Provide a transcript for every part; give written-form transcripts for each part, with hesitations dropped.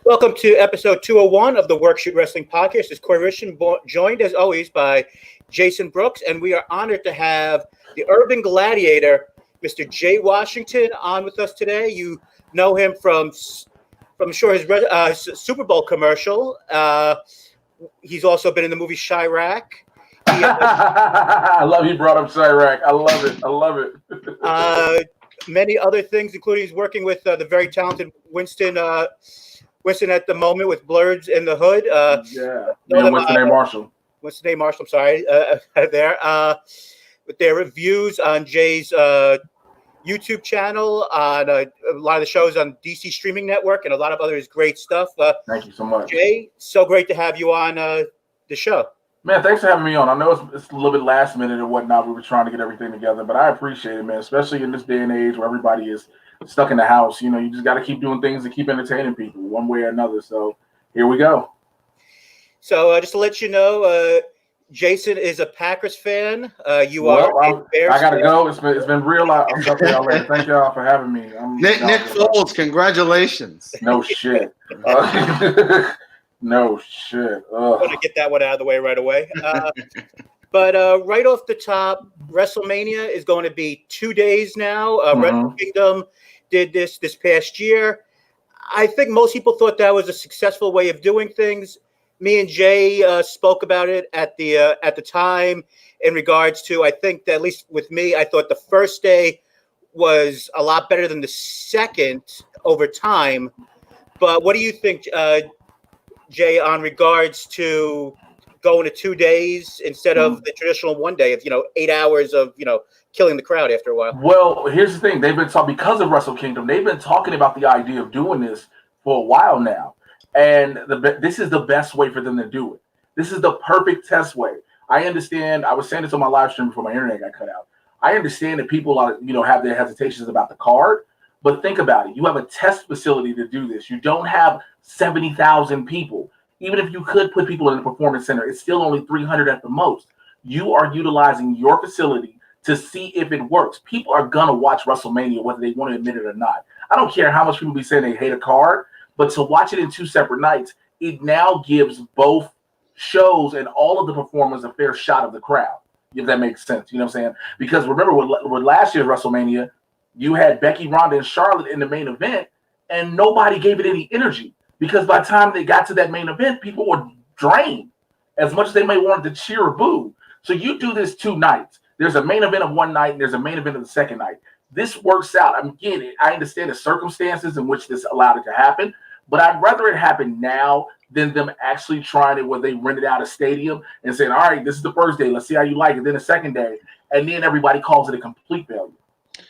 Welcome to episode 201 of the Work Shoot Wrestling Podcast. This is Corey Richman, joined as always by Jason Brookes, and we are honored to have the Urban Gladiator, Mr. Jay Washington, on with us today. You know him from his Super Bowl commercial. He's also been in the movie Chirac. I love you brought up Chirac. I love it. Many other things, including he's working with the very talented Winston at the moment with Blurs in the Hood. Winston A. Marshall. Winston A. Marshall, I'm sorry, with their reviews on Jay's YouTube channel, on a lot of the shows on DC Streaming Network, and a lot of other great stuff. Thank you so much. Jay, so great to have you on the show. Man, thanks for having me on. I know it's a little bit last minute and whatnot. We were trying to get everything together, but I appreciate it, man, especially in this day and age where everybody is stuck in the house. You know, you just got to keep doing things and keep entertaining people one way or another. So here we go. So just to let you know, Jason is a Packers fan. I got to go. It's been real. I'm stuck there already. Thank y'all for having me. Nick Foles, congratulations. No shit. No shit. I'm going to get that one out of the way right away. But right off the top, Wrestlemania is going to be 2 days now. Wrestle Kingdom did this past year. I think most people thought that was a successful way of doing things. Me and Jay spoke about it at the time in regards to, I think that at least with me, I thought the first day was a lot better than the second over time. But what do you think, Jay, on regards to going to 2 days instead of the traditional 1 day of 8 hours of killing the crowd after a while? Well, here's the thing: they've been talking because of Wrestle Kingdom. They've been talking about the idea of doing this for a while now, and this is the best way for them to do it. This is the perfect test way. I understand. I was saying this on my live stream before my internet got cut out. I understand that people are, have their hesitations about the card, but think about it. You have a test facility to do this. You don't have 70,000 people. Even if you could put people in the performance center, it's still only 300 at the most. You are utilizing your facility to see if it works. People are going to watch WrestleMania, whether they want to admit it or not. I don't care how much people be saying they hate a card, but to watch it in 2 separate nights, it now gives both shows and all of the performers a fair shot of the crowd, if that makes sense. You know what I'm saying? Because remember, with last year's WrestleMania, you had Becky, Ronda, and Charlotte in the main event, and nobody gave it any energy. Because by the time they got to that main event, people were drained as much as they may want to cheer or boo. So you do this 2 nights. There's a main event of one night and there's a main event of the second night. This works out. I understand the circumstances in which this allowed it to happen, but I'd rather it happen now than them actually trying it where they rented out a stadium and saying, all right, this is the first day. Let's see how you like it. Then the second day. And then everybody calls it a complete failure.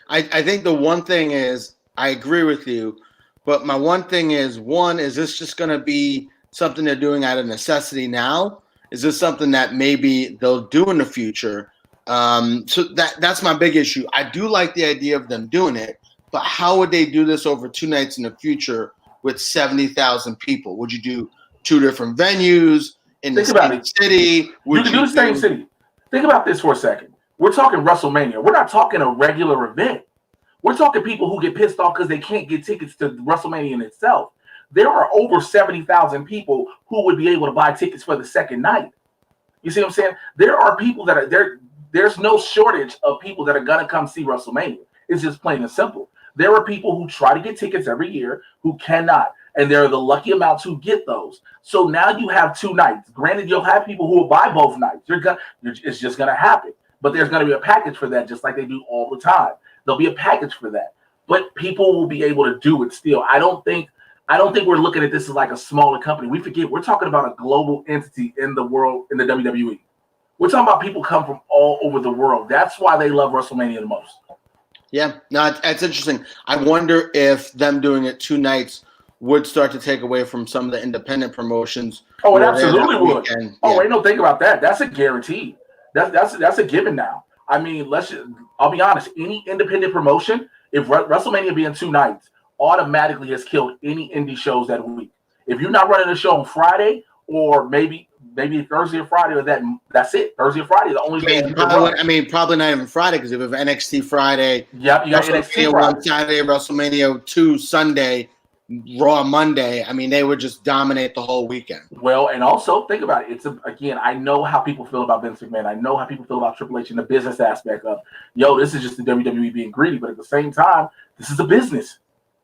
I think the one thing is, I agree with you. But my one thing is, is this just going to be something they're doing out of necessity now? Is this something that maybe they'll do in the future? So that's my big issue. I do like the idea of them doing it, but how would they do this over 2 nights in the future with 70,000 people? Would you do 2 different venues in the same city? You can do the same city. Think about this for a second. We're talking WrestleMania. We're not talking a regular event. We're talking people who get pissed off because they can't get tickets to WrestleMania in itself. There are over 70,000 people who would be able to buy tickets for the second night. You see what I'm saying? There are people that are there. There's no shortage of people that are going to come see WrestleMania. It's just plain and simple. There are people who try to get tickets every year who cannot. And there are the lucky amounts who get those. So now you have 2 nights. Granted, you'll have people who will buy both nights. It's just going to happen. But there's going to be a package for that, just like they do all the time. There'll be a package for that, but people will be able to do it still. I don't think we're looking at this as like a smaller company. We forget we're talking about a global entity in the world, in the WWE. We're talking about people come from all over the world. That's why they love WrestleMania the most. Yeah, no, it's interesting. I wonder if them doing it 2 nights would start to take away from some of the independent promotions. Oh, it absolutely would. Ain't no think about that. That's a guarantee. That's a given now. I mean, I'll be honest, any independent promotion, if WrestleMania being 2 nights, automatically has killed any indie shows that week. If you're not running a show on Friday or maybe Thursday or Friday, or that's it. Thursday or Friday, the only day. Probably not even Friday, because if you have NXT Friday, yep, you got NXT Friday. Saturday, WrestleMania 2 Sunday, Raw Monday, I mean, they would just dominate the whole weekend. Well, and also think about it. Again, I know how people feel about Vince McMahon. I know how people feel about Triple H and the business aspect of, this is just the WWE being greedy. But at the same time, this is a business.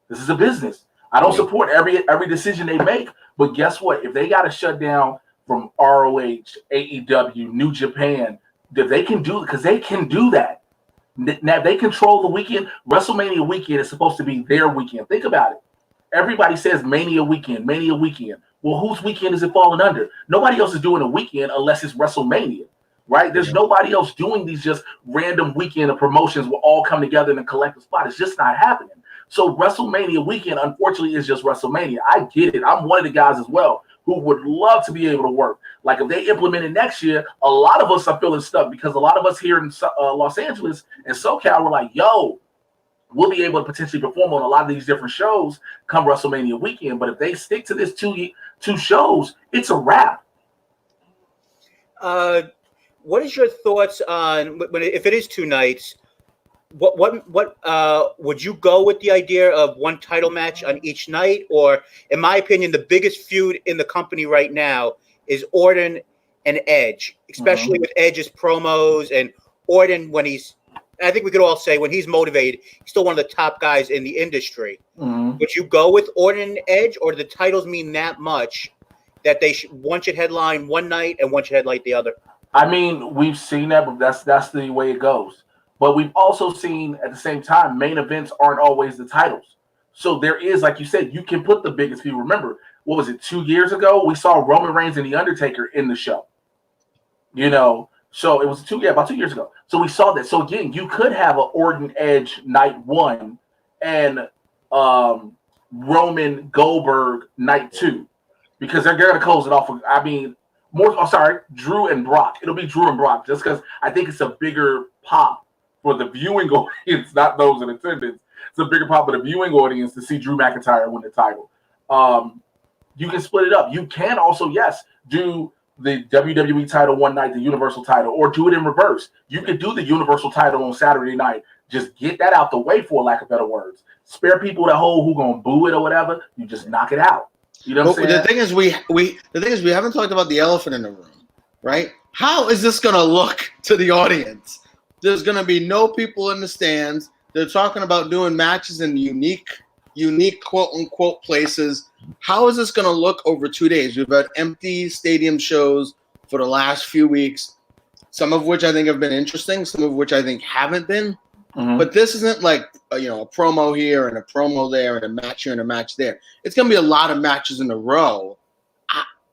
This is a business. I don't support every decision they make. But guess what? If they got to shut down from ROH, AEW, New Japan, if they can do, because they can do that. Now they control the weekend. WrestleMania weekend is supposed to be their weekend. Think about it. Everybody says Mania weekend. Well, whose weekend is it falling under? Nobody else is doing a weekend unless it's WrestleMania, right? There's nobody else doing these just random weekend of promotions will all come together in a collective spot. It's just not happening. So WrestleMania weekend, unfortunately, is just WrestleMania. I get it. I'm one of the guys as well who would love to be able to work. Like if they implement it next year, a lot of us are feeling stuck because a lot of us here in Los Angeles and SoCal were like, we'll be able to potentially perform on a lot of these different shows come WrestleMania weekend. But if they stick to this two shows, it's a wrap. What is your thoughts on if it is 2 nights? What would you go with the idea of one title match on each night? Or, in my opinion, the biggest feud in the company right now is Orton and Edge, especially with Edge's promos and Orton when I think we could all say when he's motivated, he's still one of the top guys in the industry. Would you go with Orton and Edge, or do the titles mean that much that one should headline one night and one should headline the other? I mean, we've seen that, but that's the way it goes. But we've also seen at the same time, main events aren't always the titles. So there is, like you said, you can put the biggest feud. Remember, what was it, 2 years ago? We saw Roman Reigns and The Undertaker in the show. So it was about 2 years ago. So we saw that. So again, you could have an Orton Edge night 1 and Roman Goldberg night 2, because they're going to close it off. Drew and Brock. It'll be Drew and Brock just because I think it's a bigger pop for the viewing audience, not those in attendance. It's a bigger pop for the viewing audience to see Drew McIntyre win the title. You can split it up. You can also, do the WWE title one night, the Universal title, or do it in reverse. You could do the Universal title on Saturday night. Just get that out the way, for lack of better words. Spare people that who gonna boo it or whatever. You just knock it out. You know what I'm saying? The thing is, we haven't talked about the elephant in the room, right? How is this gonna look to the audience? There's gonna be no people in the stands. They're talking about doing matches in unique quote unquote places. How is this going to look over 2 days? We've had empty stadium shows for the last few weeks, some of which I think have been interesting, some of which I think haven't been. But this isn't like a promo here and a promo there and a match here and a match there. It's going to be a lot of matches in a row.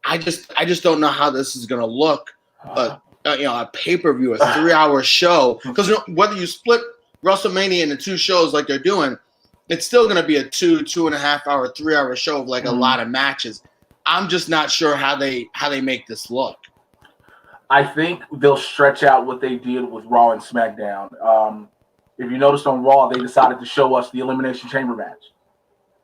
I just don't know how this is going to look. A pay-per-view, a 3-hour show, because whether you split WrestleMania into 2 shows like they're doing, it's still going to be a 2.5 hour, 3-hour show of a lot of matches. I'm just not sure how they make this look. I think they'll stretch out what they did with Raw and SmackDown. If you noticed on Raw, they decided to show us the Elimination Chamber match,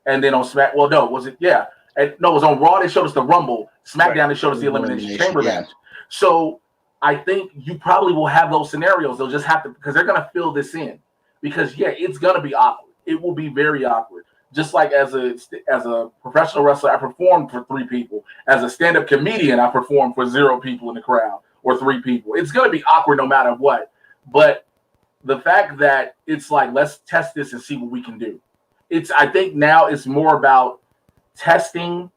and then on it was on Raw they showed us the Rumble. SmackDown they showed us the Elimination Chamber match. So I think you probably will have those scenarios. They'll just have to, because they're going to fill this in, because it's going to be awkward. It will be very awkward. Just like as a professional wrestler, I performed for 3 people. As a stand-up comedian, I performed for 0 people in the crowd or 3 people. It's going to be awkward no matter what. But the fact that it's like, let's test this and see what we can do. I think now it's more about testing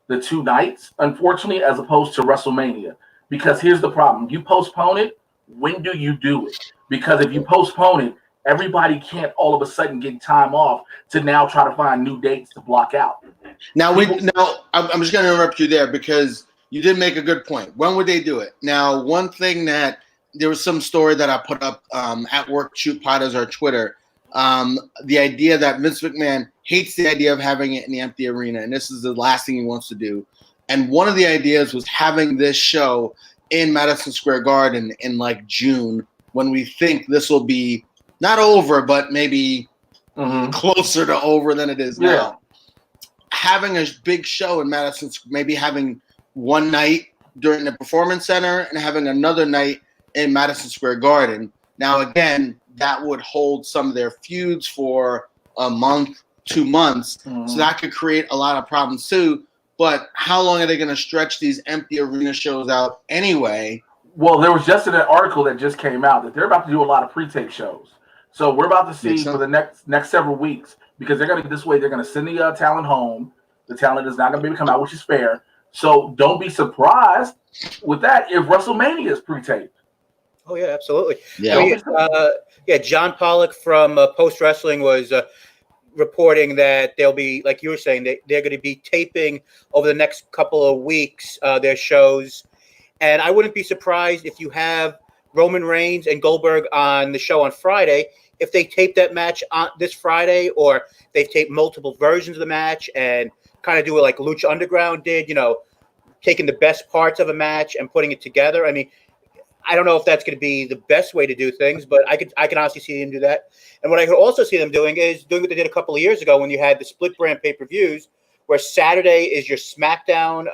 the 2 nights, unfortunately, as opposed to WrestleMania. Because here's the problem. You postpone it, when do you do it? Because if you postpone it, everybody can't all of a sudden get time off to now try to find new dates to block out. Now, I'm just going to interrupt you there because you did make a good point. When would they do it? Now, one thing that there was some story that I put up at Work Shoot Potters or Twitter, the idea that Vince McMahon hates the idea of having it in the empty arena, and this is the last thing he wants to do. And one of the ideas was having this show in Madison Square Garden in June, when we think this will be not over, but maybe closer to over than it is now. Having a big show in Madison, maybe having one night during the Performance Center and having another night in Madison Square Garden. Now, again, that would hold some of their feuds for a month 2 months. Mm-hmm. So that could create a lot of problems too. But how long are they going to stretch these empty arena shows out anyway? Well, there was just an article that just came out that they're about to do a lot of pre-tape shows. So we're about to see for the next several weeks, because they're going to this way. They're going to send the talent home. The talent is not going to be able to come out, which is fair. So don't be surprised with that if WrestleMania is pre-taped. Oh yeah, absolutely. Yeah, I mean, John Pollock from Post Wrestling was reporting that they'll be, like you were saying, they're going to be taping over the next couple of weeks their shows. And I wouldn't be surprised if you have Roman Reigns and Goldberg on the show on Friday, if they tape that match on this Friday, or they've taped multiple versions of the match and kind of do it like Lucha Underground did, taking the best parts of a match and putting it together. I mean, I don't know if that's going to be the best way to do things, but I can honestly see them do that. And what I could also see them doing is doing what they did a couple of years ago when you had the split brand pay-per-views, where Saturday is your SmackDown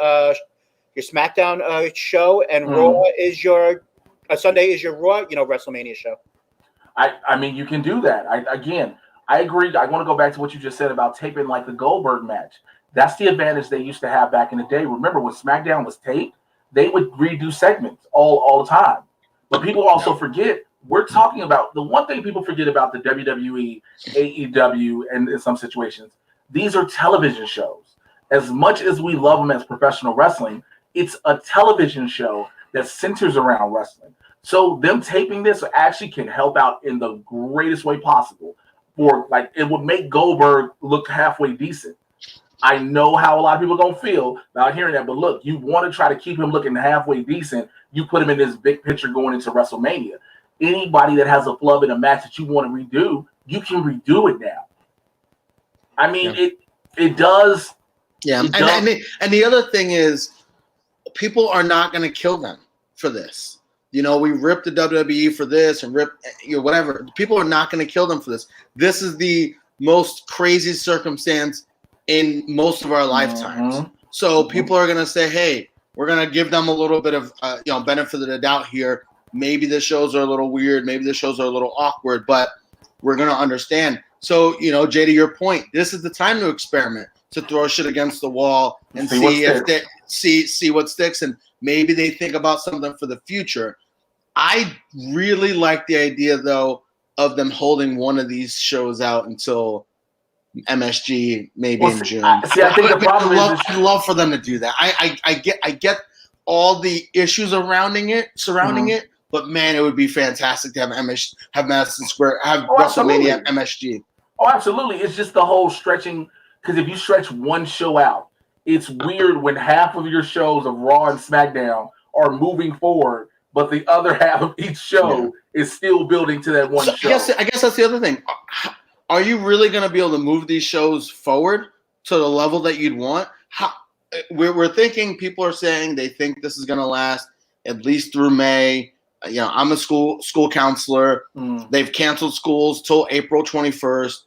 show, and Raw is your Sunday is your Raw, WrestleMania show. I mean, you can do that. I agree. I want to go back to what you just said about taping like the Goldberg match. That's the advantage they used to have back in the day. Remember when SmackDown was taped, they would redo segments all the time. But people also forget, we're talking about the one thing people forget about the WWE, AEW, and in some situations, these are television shows. As much as we love them as professional wrestling, it's a television show that centers around wrestling. So them taping this actually can help out in the greatest way possible. It would make Goldberg look halfway decent. I know how a lot of people are going to feel about hearing that, but look, you want to try to keep him looking halfway decent. You put him in this big picture going into WrestleMania. Anybody that has a flub in a match that you want to redo, you can redo it now. I mean, it does. Yeah, and the other thing is, people are not going to kill them for this. We ripped the WWE for this and rip whatever. People are not going to kill them for this. This is the most crazy circumstance in most of our lifetimes. So people are going to say, hey, we're going to give them a little bit of benefit of the doubt here. Maybe the shows are a little weird. Maybe the shows are a little awkward, but we're going to understand. So, Jay, to your point, this is the time to experiment, to throw shit against the wall and see what sticks. And maybe they think about something for the future. I really like the idea, though, of them holding one of these shows out until MSG, maybe in June. I think the problem I'd love for them to do that. I get all the issues surrounding it, but man, it would be fantastic to have Madison Square, have WrestleMania at MSG. Oh, absolutely. It's just the whole stretching, because if you stretch one show out, it's weird when half of your shows of Raw and SmackDown are moving forward, but the other half of each show is still building to that one show. I guess that's the other thing. Are you really going to be able to move these shows forward to the level that you'd want? We're thinking, people are saying they think this is going to last at least through May. I'm a school counselor. They've canceled schools till April 21st.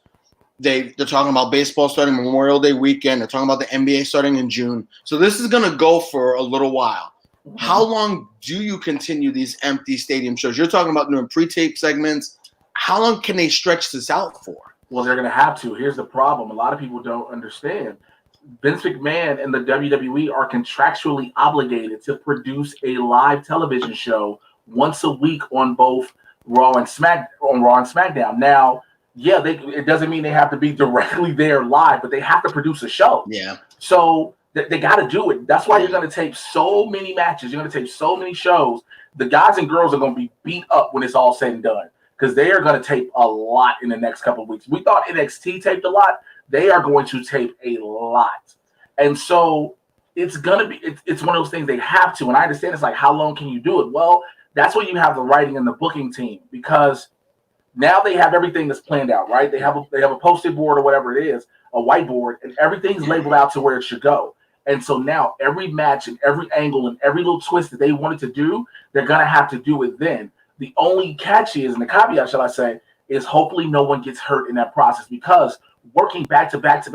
They're talking about baseball starting Memorial Day weekend. They're talking about the NBA starting in June. So this is going to go for a little while. How long do you continue these empty stadium shows? You're talking about doing pre-tape segments. How long can they stretch this out for? Well, they're going to have to. Here's the problem. A lot of people don't understand. Vince McMahon and the WWE are contractually obligated to produce a live television show once a week on both Raw and SmackDown. Now, it doesn't mean they have to be directly there live, but they have to produce a show. Yeah. So they got to do it. That's why you're going to tape so many matches. You're going to tape so many shows. The guys and girls are going to be beat up when it's all said and done, because they are going to tape a lot in the next couple of weeks. We thought NXT taped a lot. They are going to tape a lot. And so it's going to be, it's one of those things they have to. And I understand it's like, how long can you do it? Well, that's when you have the writing and the booking team, because now they have everything that's planned out, right? They have a posted board or whatever it is, a whiteboard, and everything's labeled out to where it should go. And so now every match and every angle and every little twist that they wanted to do, they're going to have to do it then. The only catch is, and the caveat, shall I say, is hopefully no one gets hurt in that process, because working back to back,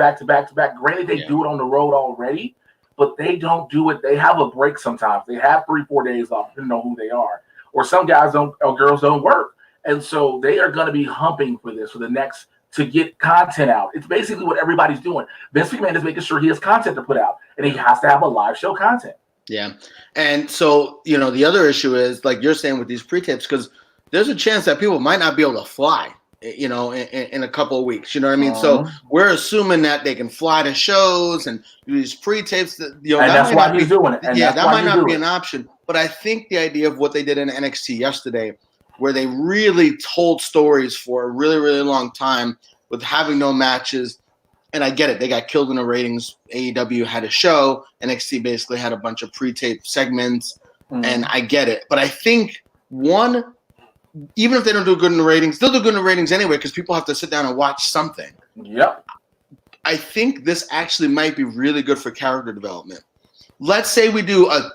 granted they do it on the road already, but they don't do it. They have a break sometimes. They have 3-4 days off, depending on who they are. Or some guys or girls don't work. And so they are going to be humping for this for the next to get content out. It's basically what everybody's doing. Vince McMahon is making sure he has content to put out, and he has to have a live show content. Yeah. And so, the other issue is, like you're saying with these pre-tapes, because there's a chance that people might not be able to fly, in a couple of weeks. You know what I mean? So we're assuming that they can fly to shows and do these pre-tapes. That, and that's why he's doing it. And that might not be an option. But I think the idea of what they did in NXT yesterday, where they really told stories for a really, really long time with having no matches. And I get it. They got killed in the ratings. AEW had a show. NXT basically had a bunch of pre-taped segments. And I get it. But I think, one, even if they don't do good in the ratings, they'll do good in the ratings anyway because people have to sit down and watch something. Yep. I think this actually might be really good for character development. Let's say we do a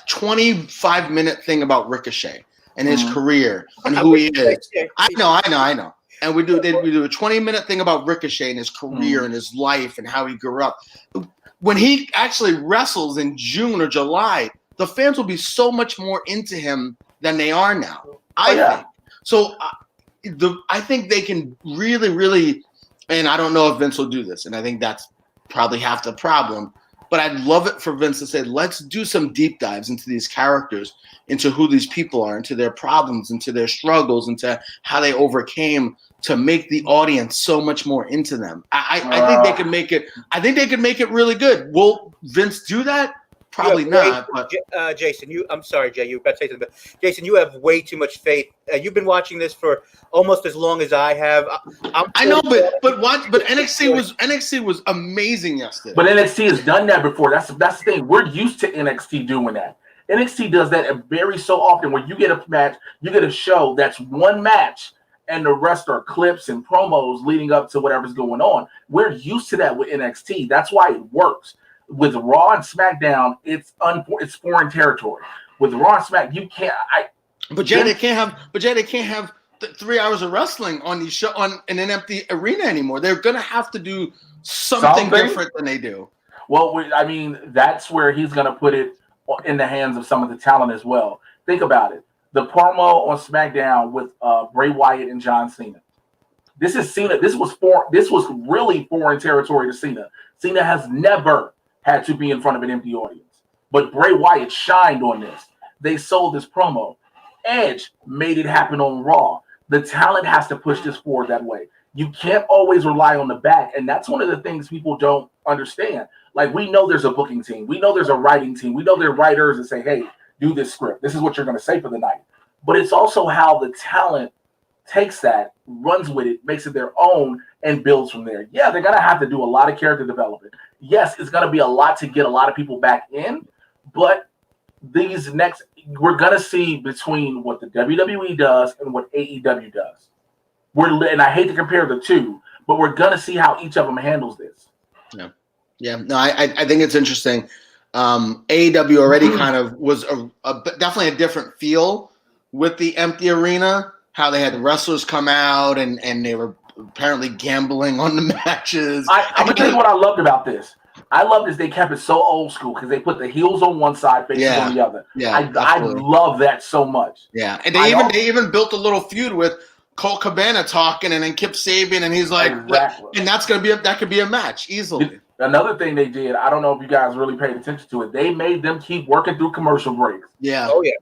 25-minute thing about Ricochet and his career and who he is. I know. And we do a 20-minute thing about Ricochet and his career and his life and how he grew up. When he actually wrestles in June or July, the fans will be so much more into him than they are now. I think. So I think they can really, really, and I don't know if Vince will do this, and I think that's probably half the problem, but I'd love it for Vince to say, let's do some deep dives into these characters, into who these people are, into their problems, into their struggles, into how they overcame to make the audience so much more into them. I think they can make it. I think they could make it really good. Will Vince do that? Probably not. But Jason, I'm sorry, Jay. You got to say something. But Jason, you have way too much faith. You've been watching this for almost as long as I have. I know, but NXT was amazing yesterday. But NXT has done that before. That's the thing. We're used to NXT doing that. NXT does that very so often, where you get a match, you get a show that's one match, and the rest are clips and promos leading up to whatever's going on. We're used to that with NXT. That's why it works. With Raw and SmackDown, it's foreign territory. With Raw and Smack, you can't. But Jay, they can't have 3 hours of wrestling on these in an empty arena anymore. They're gonna have to do something different than they do. Well, that's where he's gonna put it in the hands of some of the talent as well. Think about it. The promo on SmackDown with Bray Wyatt and John Cena. This is Cena. This was really foreign territory to Cena. Cena has never had to be in front of an empty audience. But Bray Wyatt shined on this. They sold this promo. Edge made it happen on Raw. The talent has to push this forward that way. You can't always rely on the back, and that's one of the things people don't understand. Like, we know there's a booking team. We know there's a writing team. We know there are writers that say, hey, do this script. This is what you're going to say for the night. But it's also how the talent takes that, runs with it, makes it their own, and builds from there. Yeah, they're going to have to do a lot of character development. Yes, it's going to be a lot to get a lot of people back in, but we're going to see between what the WWE does and what AEW does. And I hate to compare the two, but we're going to see how each of them handles this. Yeah. No, I think it's interesting. AEW already kind of was definitely a different feel with the empty arena, how they had the wrestlers come out and they were apparently gambling on the matches. I'm going to tell you what I loved about this. I love this. They kept it so old school because they put the heels on one side, faces on the other. Yeah, I love that so much. Yeah, and they even built a little feud with Colt Cabana talking and then Kip Sabian, and he's like, exactly. And that could be a match easily. Another thing they did, I don't know if you guys really paid attention to it, they made them keep working through commercial breaks. Yeah. Oh, yeah.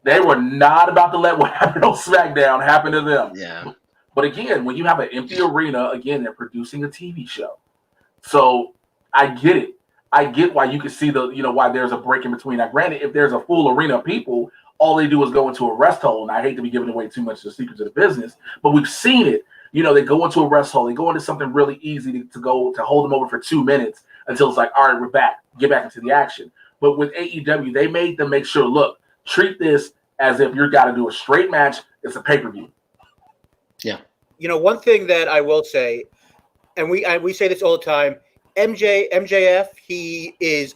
They were not about to let what happened on SmackDown happen to them. Yeah. But again, when you have an empty arena, again, they're producing a TV show. So I get it. I get why you can see why there's a break in between. Now, granted, if there's a full arena of people, all they do is go into a rest hole. And I hate to be giving away too much of the secrets of the business, but we've seen it. They go into a rest hole. They go into something really easy to hold them over for 2 minutes until it's like, all right, we're back. Get back into the action. But with AEW, they made them make sure, look, treat this as if you've got to do a straight match. It's a pay-per-view. Yeah. One thing that I will say, and we say this all the time, MJF, he is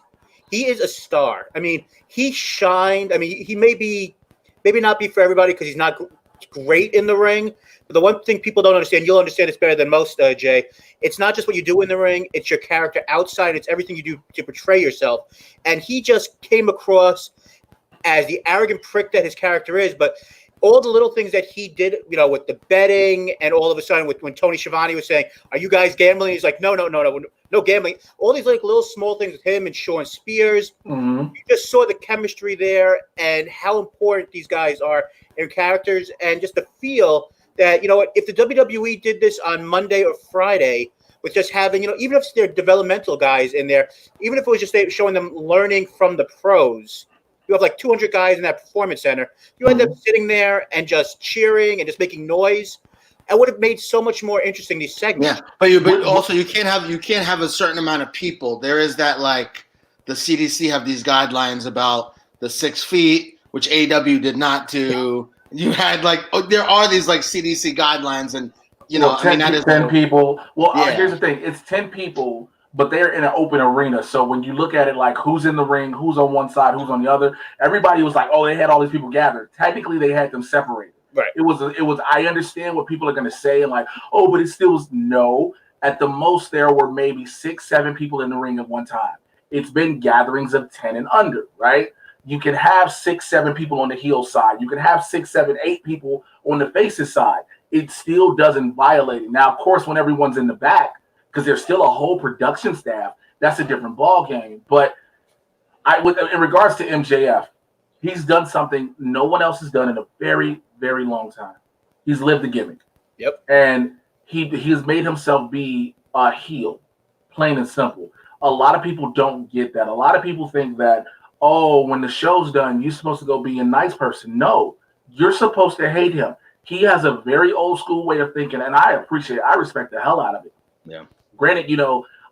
a star. I mean, he shined. I mean, he maybe not be for everybody because he's not great in the ring. But the one thing people don't understand, you'll understand this better than most, Jay. It's not just what you do in the ring; it's your character outside. It's everything you do to portray yourself. And he just came across as the arrogant prick that his character is. But all the little things that he did, with the betting, and all of a sudden when Tony Schiavone was saying, "Are you guys gambling?" He's like, no gambling. All these little small things with him and Sean Spears. You just saw the chemistry there and how important these guys are in characters, and just the feel that, if the WWE did this on Monday or Friday with just having, even if they're developmental guys in there, even if it was just showing them learning from the pros, you have like 200 guys in that performance center. You end up sitting there and just cheering and just making noise. It would have made so much more interesting these segments. Yeah, but also you can't have a certain amount of people. There is that, like, the CDC have these guidelines about the 6 feet, which AEW did not do. You had there are these like CDC guidelines, and 10 people. Well, Yeah. Here's the thing: it's 10 people, but they're in an open arena. So when you look at it, like who's in the ring, who's on one side, who's on the other, everybody was like, "Oh, they had all these people gathered." Technically, they had them separated. Right. It was. I understand what people are going to say, and like, "Oh, but it still was no." At the most, there were maybe 6, 7 people in the ring at one time. It's been gatherings of 10 and under, right? You can have 6, 7 people on the heel side. You can have 6, 7, 8 people on the faces side. It still doesn't violate it. Now, of course, when everyone's in the back, because there's still a whole production staff, that's a different ball game. But in regards to MJF, he's done something no one else has done in a very, very long time. He's lived the gimmick. Yep. And he has made himself be a heel, plain and simple. A lot of people don't get that. A lot of people think that, when the show's done, you're supposed to go be a nice person. No, you're supposed to hate him. He has a very old school way of thinking, and I appreciate it. I respect the hell out of it. Yeah. Granted,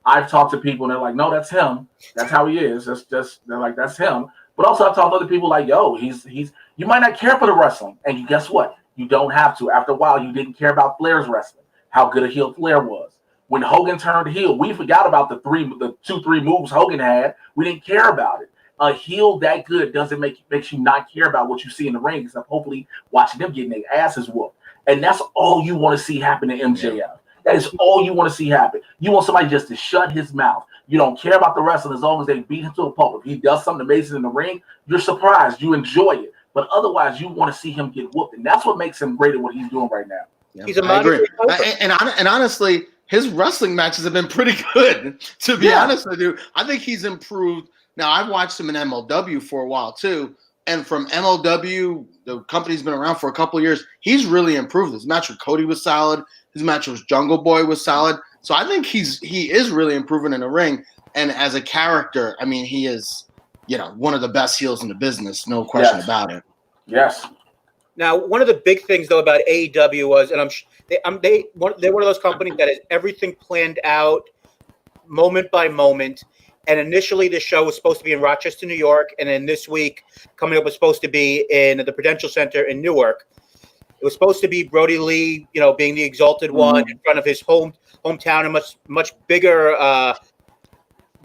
I've talked to people, and they're like, no, that's him. That's how he is. They're like, that's him. But also I've talked to other people like, yo, he's you might not care for the wrestling. And guess what? You don't have to. After a while, you didn't care about Flair's wrestling, how good a heel Flair was. When Hogan turned heel, we forgot about the 2-3 moves Hogan had. We didn't care about it. A heel that good doesn't makes you not care about what you see in the ring, except hopefully watching them getting their asses whooped. And that's all you want to see happen to MJF. Yeah. That is all you want to see happen. You want somebody just to shut his mouth. You don't care about the wrestling as long as they beat him to a pulp. If he does something amazing in the ring, you're surprised. You enjoy it. But otherwise, you want to see him get whooped. And that's what makes him great at what he's doing right now. Yeah, he's a modern and honestly, his wrestling matches have been pretty good, to be honest with you. I think he's improved. Now, I've watched him in MLW for a while, too. And from MLW, the company's been around for a couple of years. He's really improved. His match with Cody was solid. His match with Jungle Boy was solid. So I think he is really improving in the ring. And as a character, I mean, he is, one of the best heels in the business. No question about it. Yes. Now, one of the big things, though, about AEW was, and they're one of those companies that has everything planned out moment by moment. And initially, the show was supposed to be in Rochester, New York. And then this week, coming up, was supposed to be in the Prudential Center in Newark. It was supposed to be Brodie Lee, being the exalted one in front of his hometown, a much bigger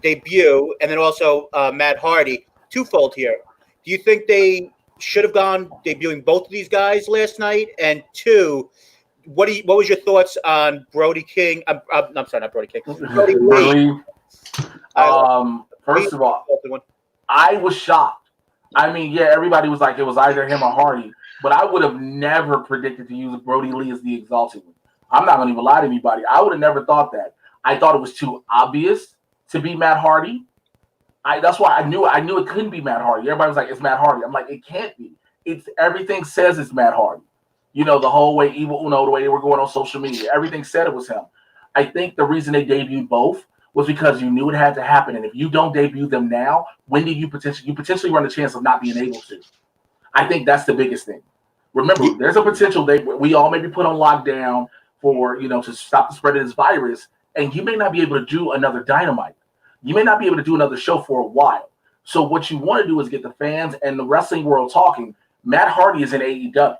debut. And then also Matt Hardy, twofold here. Do you think they should have gone debuting both of these guys last night? And two, what was your thoughts on Brodie King? I'm sorry, not Brodie King. Brodie Lee. First of all, I was shocked. I mean, everybody was like, it was either him or Hardy, but I would have never predicted to use Brodie Lee as the exalted one. I'm not going to even lie to anybody. I would have never thought that. I thought it was too obvious to be Matt Hardy. That's why I knew it couldn't be Matt Hardy. Everybody was like, it's Matt Hardy. I'm like, it can't be. It's everything says it's Matt Hardy. The whole way Evil Uno, the way they were going on social media, everything said it was him. I think the reason they debuted both was because you knew it had to happen. And if you don't debut them now, when do you potentially run the chance of not being able to? I think that's the biggest thing. Remember, there's a potential we all may be put on lockdown for, to stop the spread of this virus. And you may not be able to do another Dynamite. You may not be able to do another show for a while. So what you want to do is get the fans and the wrestling world talking. Matt Hardy is in AEW.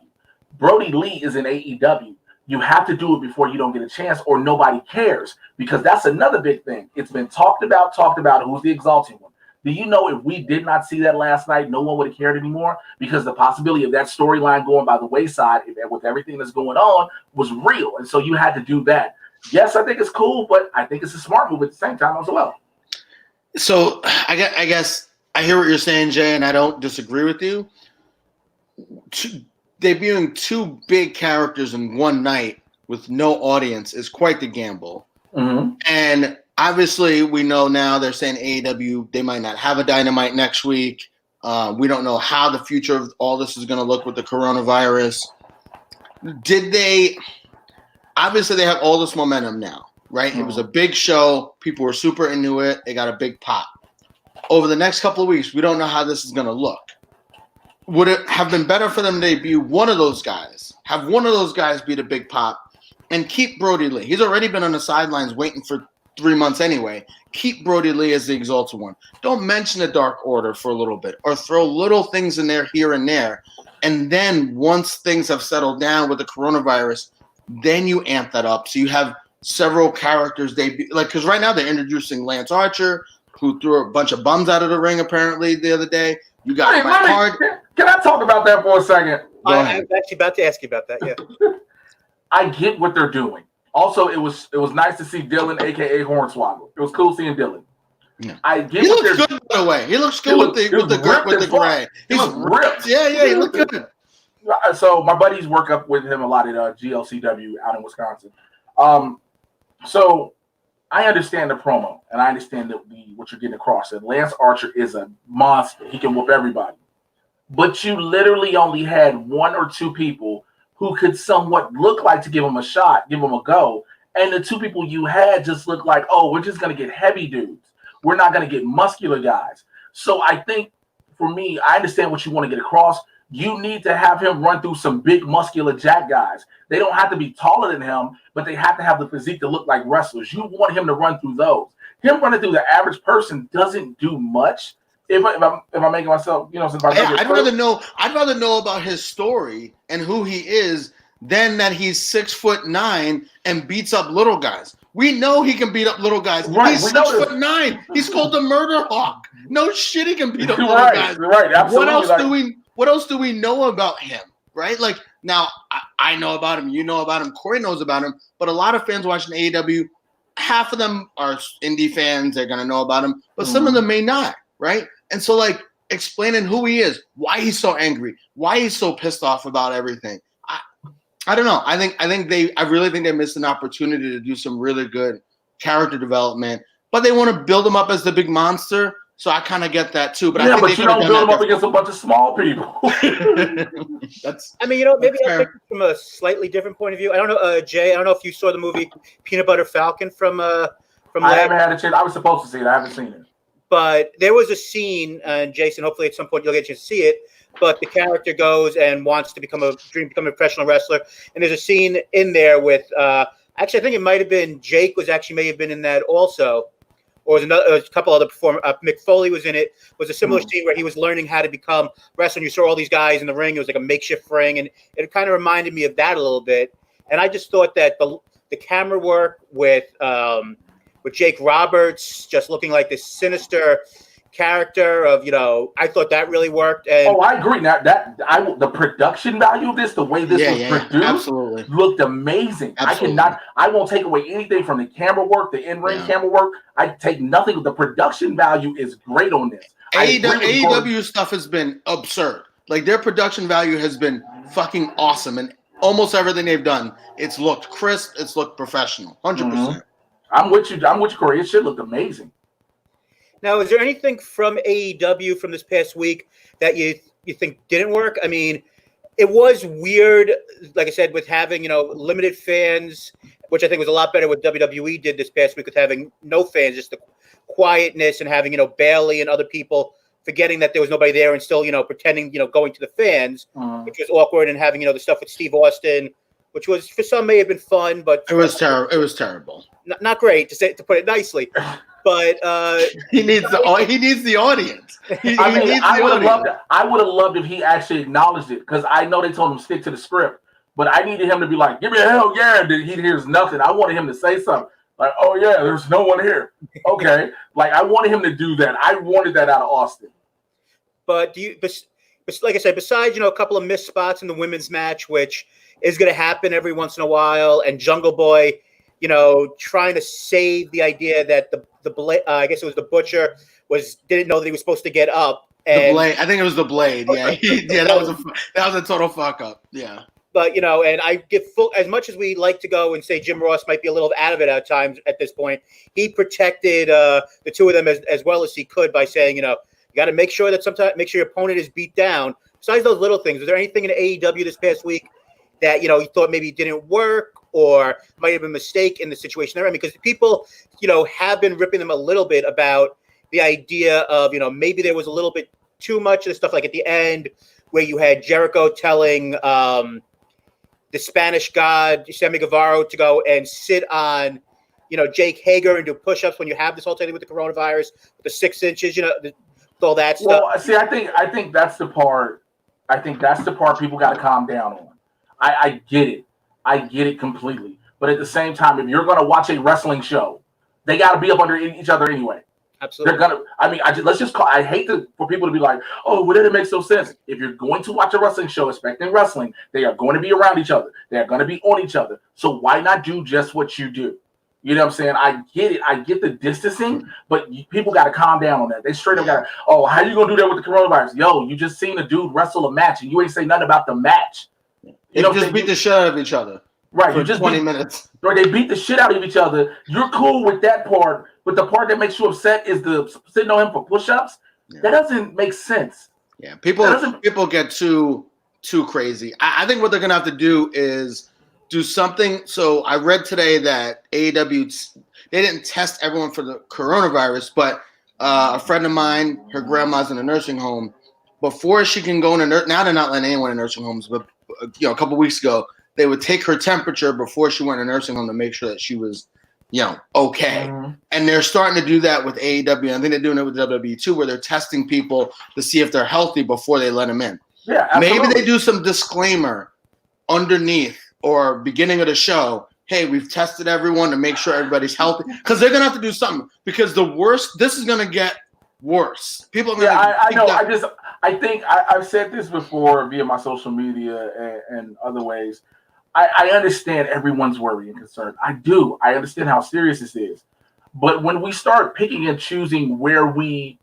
Brodie Lee is in AEW. You have to do it before you don't get a chance or nobody cares, because that's another big thing. It's been talked about who's the exalted one. Do you know if we did not see that last night, no one would have cared anymore, because the possibility of that storyline going by the wayside with everything that's going on was real. And so you had to do that. Yes, I think it's cool, but I think it's a smart move at the same time as well. So I guess I hear what you're saying, Jay, and I don't disagree with you. debuting two big characters in one night with no audience is quite the gamble. Mm-hmm. And obviously, we know now they're saying AEW, they might not have a Dynamite next week. We don't know how the future of all this is going to look with the coronavirus. Obviously, they have all this momentum now, right? It was a big show. People were super into it. They got a big pop. Over the next couple of weeks, we don't know how this is going to look. Would it have been better for them to debut one of those guys, have one of those guys be the big pop, and keep Brodie Lee? He's already been on the sidelines waiting for 3 months anyway. Keep Brodie Lee as the Exalted One. Don't mention the Dark Order for a little bit, or throw little things in there here and there. And then once things have settled down with the coronavirus, then you amp that up. So you have several characters because right now they're introducing Lance Archer, who threw a bunch of bums out of the ring apparently the other day. You got Can I talk about that for a second? I'm actually about to ask you about that. Yeah, I get what they're doing. Also, it was nice to see Dylan, aka Hornswoggle. It was cool seeing Dylan. Yeah. I get he what looks good, by the way. He looks good with the gray. He's ripped. Yeah, he looked good. So my buddies work up with him a lot at GLCW out in Wisconsin. So I understand the promo, and I understand what you're getting across. And Lance Archer is a monster. He can whoop everybody. But you literally only had one or two people who could somewhat look like to give him a shot, give him a go. And the two people you had just looked like, oh, we're just going to get heavy dudes. We're not going to get muscular guys. So I think, for me, I understand what you want to get across. You need to have him run through some big muscular jack guys. They don't have to be taller than him, but they have to have the physique to look like wrestlers. You want him to run through those. Him running through the average person doesn't do much. If I'm making myself, I'd rather know about his story and who he is than that he's 6'9" and beats up little guys. We know he can beat up little guys. Right, he's 6'9". He's called the Murder Hawk. No shit, he can beat up little guys. Right, absolutely. What else do we know about him? Right? Like now, I know about him. You know about him. Corey knows about him. But a lot of fans watching AEW, half of them are indie fans. They're gonna know about him, but some of them may not. Right? And so, like, explaining who he is, why he's so angry, why he's so pissed off about everything. I don't know. I really think they missed an opportunity to do some really good character development, but they want to build him up as the big monster. So I kind of get that too. But but you don't build him up against a bunch of small people. maybe I'll take it from a slightly different point of view. I don't know, Jay. I don't know if you saw the movie Peanut Butter Falcon from. I haven't had a chance. I was supposed to see it. I haven't seen it. But there was a scene, and Jason, hopefully at some point you'll get a chance to see it. But the character goes and wants to become a professional wrestler, and there's a scene in there with actually I think it might have been Jake may have been in that also, or was a couple other performers. Mick Foley was in it. It was a similar scene where he was learning how to become wrestler. You saw all these guys in the ring. It was like a makeshift ring, and it kind of reminded me of that a little bit. And I just thought that the camera work with Jake Roberts just looking like this sinister character of, I thought that really worked. And I agree. Now the production value of this, the way this was produced, absolutely looked amazing. Absolutely. I won't take away anything from the camera work, the in-ring camera work. I take nothing. The production value is great on this. AEW stuff has been absurd. Like, their production value has been fucking awesome, and almost everything they've done, it's looked crisp, it's looked professional, 100%. I'm with you, Corey. It should look amazing. Now, is there anything from AEW from this past week that you think didn't work? I mean, it was weird, like I said, with having, limited fans, which I think was a lot better what WWE did this past week with having no fans, just the quietness and having, Bailey and other people forgetting that there was nobody there and still, pretending, going to the fans, which was awkward, and having, the stuff with Steve Austin, which was, for some, may have been fun, but it was terrible. It was terrible. Not great, to put it nicely. But he needs the audience. I would have loved if he actually acknowledged it, because I know they told him to stick to the script, but I needed him to be like, "Give me a hell yeah!" And he hears nothing. I wanted him to say something like, "Oh yeah, there's no one here." Okay, like I wanted him to do that. I wanted that out of Austin. But like I said, besides a couple of missed spots in the women's match, which is going to happen every once in a while, and Jungle Boy, trying to save the idea that I guess it was the Butcher didn't know that he was supposed to get up, And the blade. I think it was the blade. Yeah, yeah. That was a total fuck up. Yeah. But and I get full as much as we like to go and say Jim Ross might be a little out of it at times at this point. He protected the two of them as well as he could by saying, you got to make sure that sometimes make sure your opponent is beat down. Besides those little things, was there anything in AEW this past week that you thought maybe didn't work or might have been a mistake in the situation they're in? Because people, have been ripping them a little bit about the idea of maybe there was a little bit too much of the stuff like at the end where you had Jericho telling the Spanish God, Sammy Guevara, to go and sit on, Jake Hager and do push-ups when you have this whole thing with the coronavirus, the 6 inches, all that stuff. Well, see, I think that's the part. I think that's the part people got to calm down on. I get it. I get it completely. But at the same time, if you're going to watch a wrestling show, they got to be up under each other anyway. Absolutely. They're gonna. I mean, I hate for people to be like, "Oh, well, it makes no sense." If you're going to watch a wrestling show, expecting wrestling, they are going to be around each other. They are going to be on each other. So why not do just what you do? You know what I'm saying? I get it. I get the distancing, but people got to calm down on that. They straight up got to. Oh, how you gonna do that with the coronavirus? Yo, you just seen a dude wrestle a match, and you ain't say nothing about the match. You just beat the shit out of each other. Right, for 20 minutes. Or they beat the shit out of each other. You're cool with that part, but the part that makes you upset is the sitting on him for push-ups. Yeah. That doesn't make sense. Yeah, people get too crazy. I think what they're gonna have to do is do something. So I read today that AEW they didn't test everyone for the coronavirus, but a friend of mine, her grandma's in a nursing home. Before she can go in now they're not letting anyone in nursing homes, but a couple weeks ago. They would take her temperature before she went to nursing home to make sure that she was, okay. Mm-hmm. And they're starting to do that with AEW. I think they're doing it with WWE too, where they're testing people to see if they're healthy before they let them in. Yeah, absolutely. Maybe they do some disclaimer underneath or beginning of the show. Hey, we've tested everyone to make sure everybody's healthy. Because they're going to have to do something. Because this is going to get worse. People are going to I know. I think I've said this before via my social media and other ways. I understand everyone's worry and concern. I do. I understand how serious this is. But when we start picking and choosing where we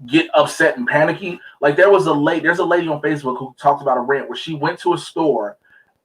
get upset and panicky, like there's a lady on Facebook who talked about a rant where she went to a store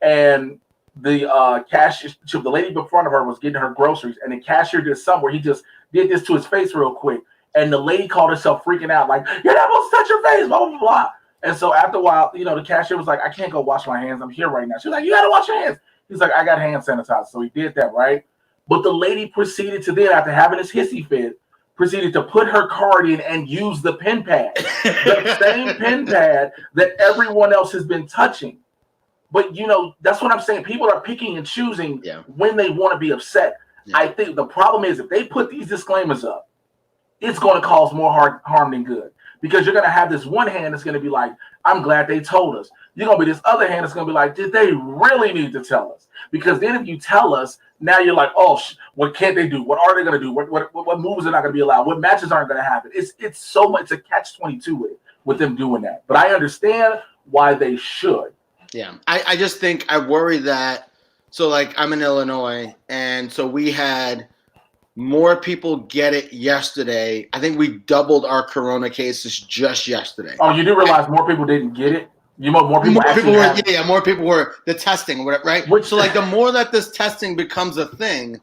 and the cashier, the lady in front of her was getting her groceries, and the cashier did something where he just did this to his face real quick. And the lady called herself freaking out, like, "You're not supposed to touch your face, blah, blah, blah." And so after a while, the cashier was like, "I can't go wash my hands. I'm here right now." She was like, "You got to wash your hands." He's like, "I got hand sanitizer." So he did that, right? But the lady proceeded to then, after having this hissy fit, proceeded to put her card in and use the pen pad. The same pen pad that everyone else has been touching. But, that's what I'm saying. People are picking and choosing when they want to be upset. Yeah. I think the problem is if they put these disclaimers up, it's going to cause more harm than good. Because you're going to have this one hand that's going to be like, "I'm glad they told us." You're going to be this other hand that's going to be like, "Did they really need to tell us?" Because then if you tell us, now you're like, "Oh, what can't they do? What are they going to do? What moves are not going to be allowed? What matches aren't going to happen?" It's so much, it's a catch-22 with them doing that. But I understand why they should. Yeah. I just think I worry that, so like I'm in Illinois, and so we had more people get it yesterday. I think we doubled our corona cases just yesterday. Oh, you do realize more people didn't get it? More people were, more people were the testing, right? So like the more that this testing becomes a thing,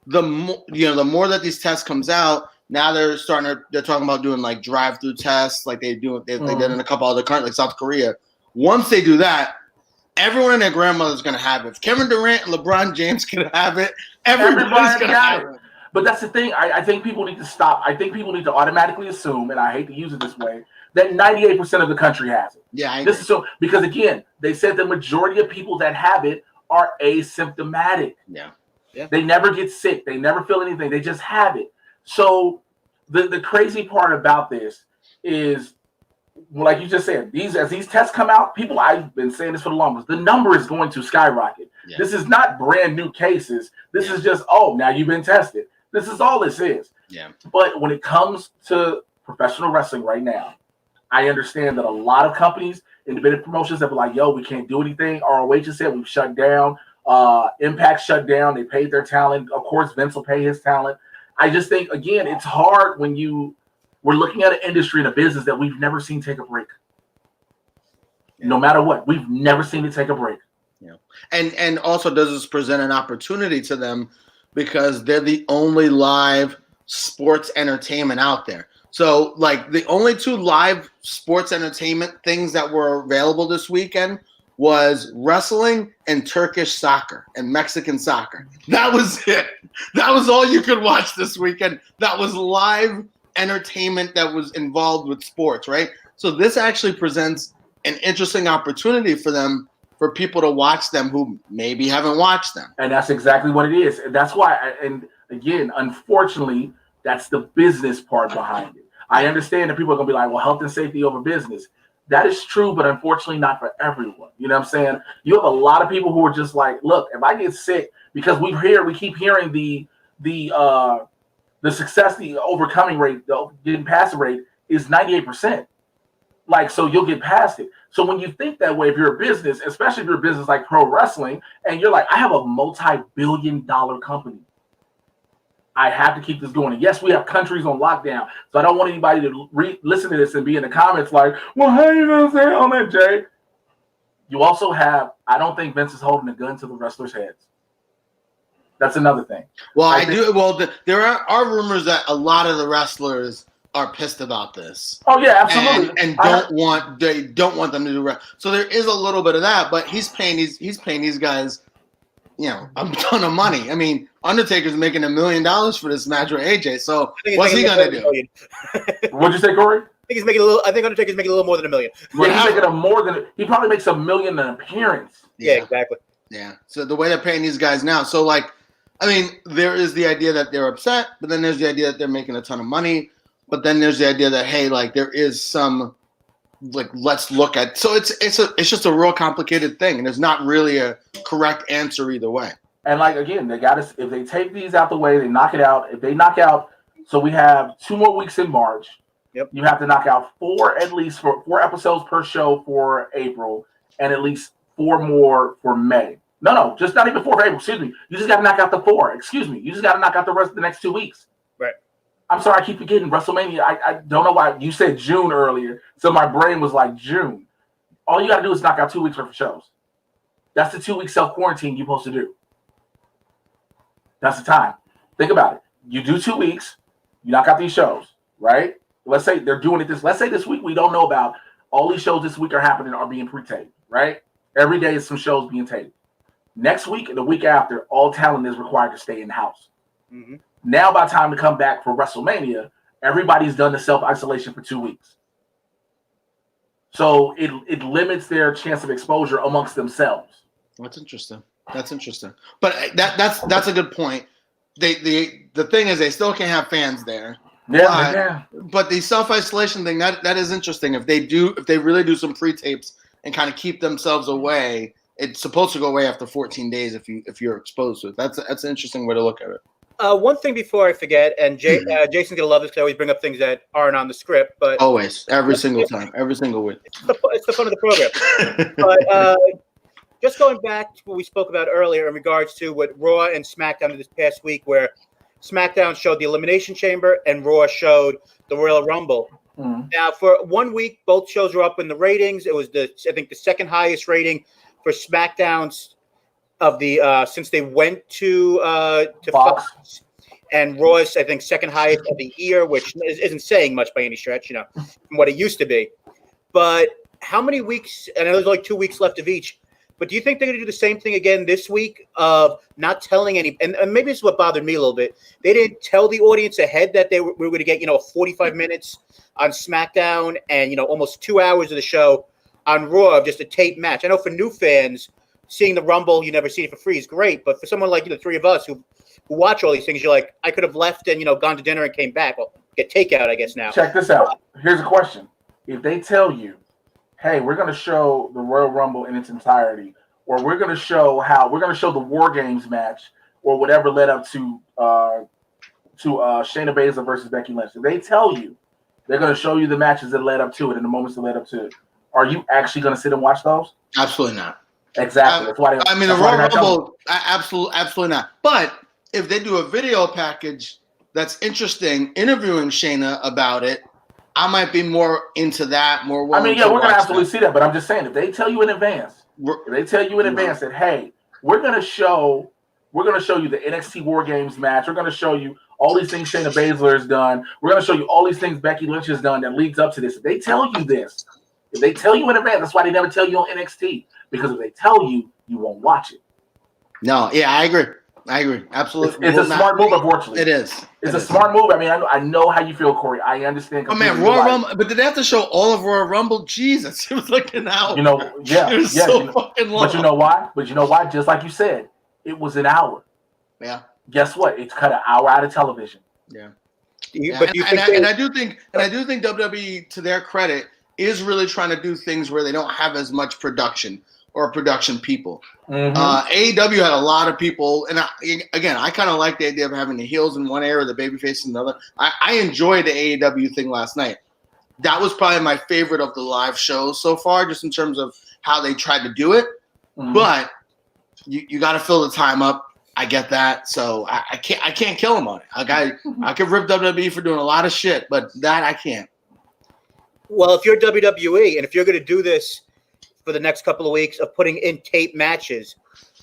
the more that these tests comes out. Now they're talking about doing like drive-through tests, like they did in a couple other countries, like South Korea. Once they do that, everyone and their grandmother's going to have it. If Kevin Durant and LeBron James can have it, everybody's going to have it. But that's the thing. I think people need to stop. I think people need to automatically assume, and I hate to use it this way, that 98% of the country has it. Yeah, because again, they said the majority of people that have it are asymptomatic. Yeah. They never get sick. They never feel anything. They just have it. So the crazy part about this is, like you just said, as these tests come out, I've been saying this for the longest, the number is going to skyrocket. Yeah. This is not brand new cases. This is just, now you've been tested. This is all this is. Yeah. But when it comes to professional wrestling right now, I understand that a lot of companies, independent promotions that were like, "Yo, we can't do anything." ROH just said we've shut down. Impact shut down. They paid their talent. Of course, Vince will pay his talent. I just think, again, it's hard when you We're looking at an industry and a business that we've never seen take a break. No matter what, we've never seen it take a break. Yeah, and also does this present an opportunity to them because they're the only live sports entertainment out there. So, like, the only two live sports entertainment things that were available this weekend was wrestling and Turkish soccer and Mexican soccer. That was it. That was all you could watch this weekend. That was live entertainment that was involved with sports, right? So this actually presents an interesting opportunity for them, for people to watch them who maybe haven't watched them. And that's exactly what it is. And that's why, and again, unfortunately, that's the business part behind it. I understand that people are going to be like, well, health and safety over business. That is true, but unfortunately not for everyone. You know what I'm saying? You have a lot of people who are just like, look, if I get sick, because we keep hearing the success, the overcoming rate, the getting past the rate is 98%. Like, so you'll get past it. So when you think that way, if you're a business, especially if you're a business like pro wrestling, and you're like, I have a multi-billion-dollar company, I have to keep this going. And yes, we have countries on lockdown, so I don't want anybody to listen to this and be in the comments like, well, how are you going to say all that, Jay? You also have, I don't think Vince is holding a gun to the wrestlers' heads. That's another thing. Well, there are rumors that a lot of the wrestlers are pissed about this. Oh yeah, absolutely, and they don't want them to do. So there is a little bit of that, but he's paying these guys, you know, a ton of money. I mean, Undertaker's making $1 million for this match with AJ. So what's he gonna do? What'd you say, Corey? I think Undertaker's making a little more than $1 million. Yeah, he's making he probably makes $1 million an appearance. Yeah, exactly. Yeah. So the way they're paying these guys now, so like, I mean, there is the idea that they're upset, but then there's the idea that they're making a ton of money. But then there's the idea that, hey, like, there is some, like, let's look at. So it's just a real complicated thing, and there's not really a correct answer either way. And like, again, they got to, if they take these out the way, they knock it out. If they knock out, so we have 2 more weeks in March. Yep. You have to knock out four episodes per show for April, and at least 4 more for May. No, just not even 4 for April. Excuse me. You just got to knock out the 4. Excuse me. You just got to knock out the rest of the next 2 weeks. Right. I'm sorry, I keep forgetting WrestleMania. I don't know why you said June earlier, so my brain was like June. All you got to do is knock out 2 weeks worth of shows. That's the 2-week self-quarantine you're supposed to do. That's the time. Think about it. You do 2 weeks, you knock out these shows, right? Let's say they're doing it let's say this week we don't know about. All these shows this week are being pre-taped, right? Every day is some shows being taped. Next week and the week after, all talent is required to stay in-house. Mm-hmm. Now, by the time to come back for WrestleMania, everybody's done the self-isolation for 2 weeks. So it limits their chance of exposure amongst themselves. That's interesting. But that's a good point. The thing is, they still can't have fans there. Yeah. But the self-isolation thing, that is interesting. If they really do some pre-tapes and kind of keep themselves away, it's supposed to go away after 14 days if you're exposed to it. That's an interesting way to look at it. One thing before I forget, and Jason's gonna love this because I always bring up things that aren't on the script, but always, every single time, every single week. It's the fun of the program. But just going back to what we spoke about earlier in regards to what Raw and SmackDown did this past week, where SmackDown showed the Elimination Chamber and Raw showed the Royal Rumble. Mm-hmm. Now, for 1 week, both shows were up in the ratings. It was I think the second highest rating for SmackDown's of the since they went to Fox, and Raw's, I think, second highest of the year, which isn't saying much by any stretch, you know, from what it used to be. But how many weeks? And there's like 2 weeks left of each. But do you think they're going to do the same thing again this week of not telling any? And maybe this is what bothered me a little bit. They didn't tell the audience ahead that we were going to get 45 minutes on SmackDown and almost 2 hours of the show on Raw of just a tape match. I know for new fans, seeing the Rumble, you never see it for free is great. But for someone like the three of us who watch all these things, you're like, I could have left and gone to dinner and came back. Well, get takeout, I guess now. Check this out. Here's a question: if they tell you, hey, we're going to show the Royal Rumble in its entirety, or we're going to show the War Games match, or whatever led up to Shayna Baszler versus Becky Lynch. If they tell you they're going to show you the matches that led up to it and the moments that led up to it, are you actually going to sit and watch those? Absolutely not. Exactly. That's why the Royal Rumble, absolutely not. But if they do a video package that's interesting, interviewing Shayna about it, I might be more into that. More. I mean, yeah, we're gonna absolutely that. see that, but I'm just saying, if they tell you in advance, that hey, we're gonna show you the NXT War Games match. We're gonna show you all these things Shayna Baszler has done. We're gonna show you all these things Becky Lynch has done that leads up to this. If they tell you this, if they tell you in advance, that's why they never tell you on NXT, because if they tell you, you won't watch it. No, yeah, I agree. Absolutely. It's a smart move, unfortunately. It is. It's a smart move. I mean, I know how you feel, Corey. I understand. Oh man, Royal Rumble, but did they have to show all of Royal Rumble? Jesus, it was like an hour. You know, yeah, it was so fucking long. But you know why? Just like you said, it was an hour. Yeah. Guess what? It's cut an hour out of television. Yeah. But I do think WWE, to their credit, is really trying to do things where they don't have as much production or production people. Mm-hmm. AEW had a lot of people, and I kind of like the idea of having the heels in one area, the babyface in another. I enjoyed the AEW thing last night. That was probably my favorite of the live shows so far, just in terms of how they tried to do it. Mm-hmm. But you got to fill the time up. I get that, so I can't kill them on it. I could rip WWE for doing a lot of shit, but that I can't. Well, if you're WWE and if you're going to do this for the next couple of weeks of putting in tape matches,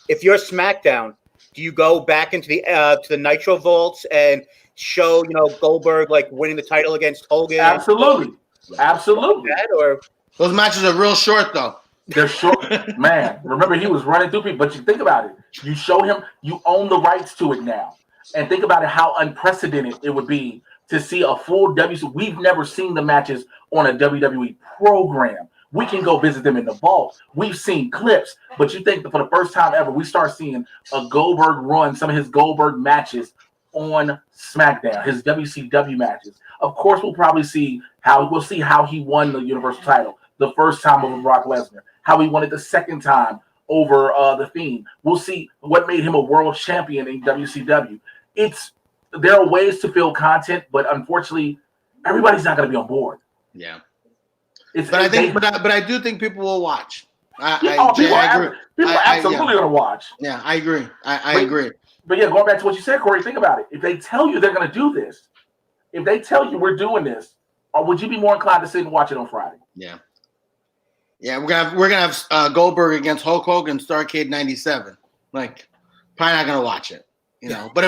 if you're SmackDown, do you go back into the to the Nitro vaults and show Goldberg like winning the title against Hogan? Absolutely. Or those matches are real short though. They're short, man. Remember, he was running through people, but you think about it. You show him, you own the rights to it now, and think about it, how unprecedented it would be to see a full WC. We've never seen the matches on a WWE program. We can go visit them in the vault. We've seen clips, but you think that for the first time ever, we start seeing a Goldberg run some of his Goldberg matches on SmackDown, his WCW matches. Of course, we'll probably see how he won the Universal title the first time over Brock Lesnar, how he won it the second time over The Fiend. We'll see what made him a world champion in WCW. There are ways to fill content, but unfortunately, everybody's not going to be on board. Yeah. But I do think people will watch. People are absolutely going to watch. Yeah, I agree. I agree. But yeah, going back to what you said, Corey, think about it. If they tell you they're going to do this, if they tell you we're doing this, or would you be more inclined to sit and watch it on Friday? Yeah. Yeah, we're gonna have Goldberg against Hulk Hogan, Starrcade '97. Like, probably not gonna watch it, But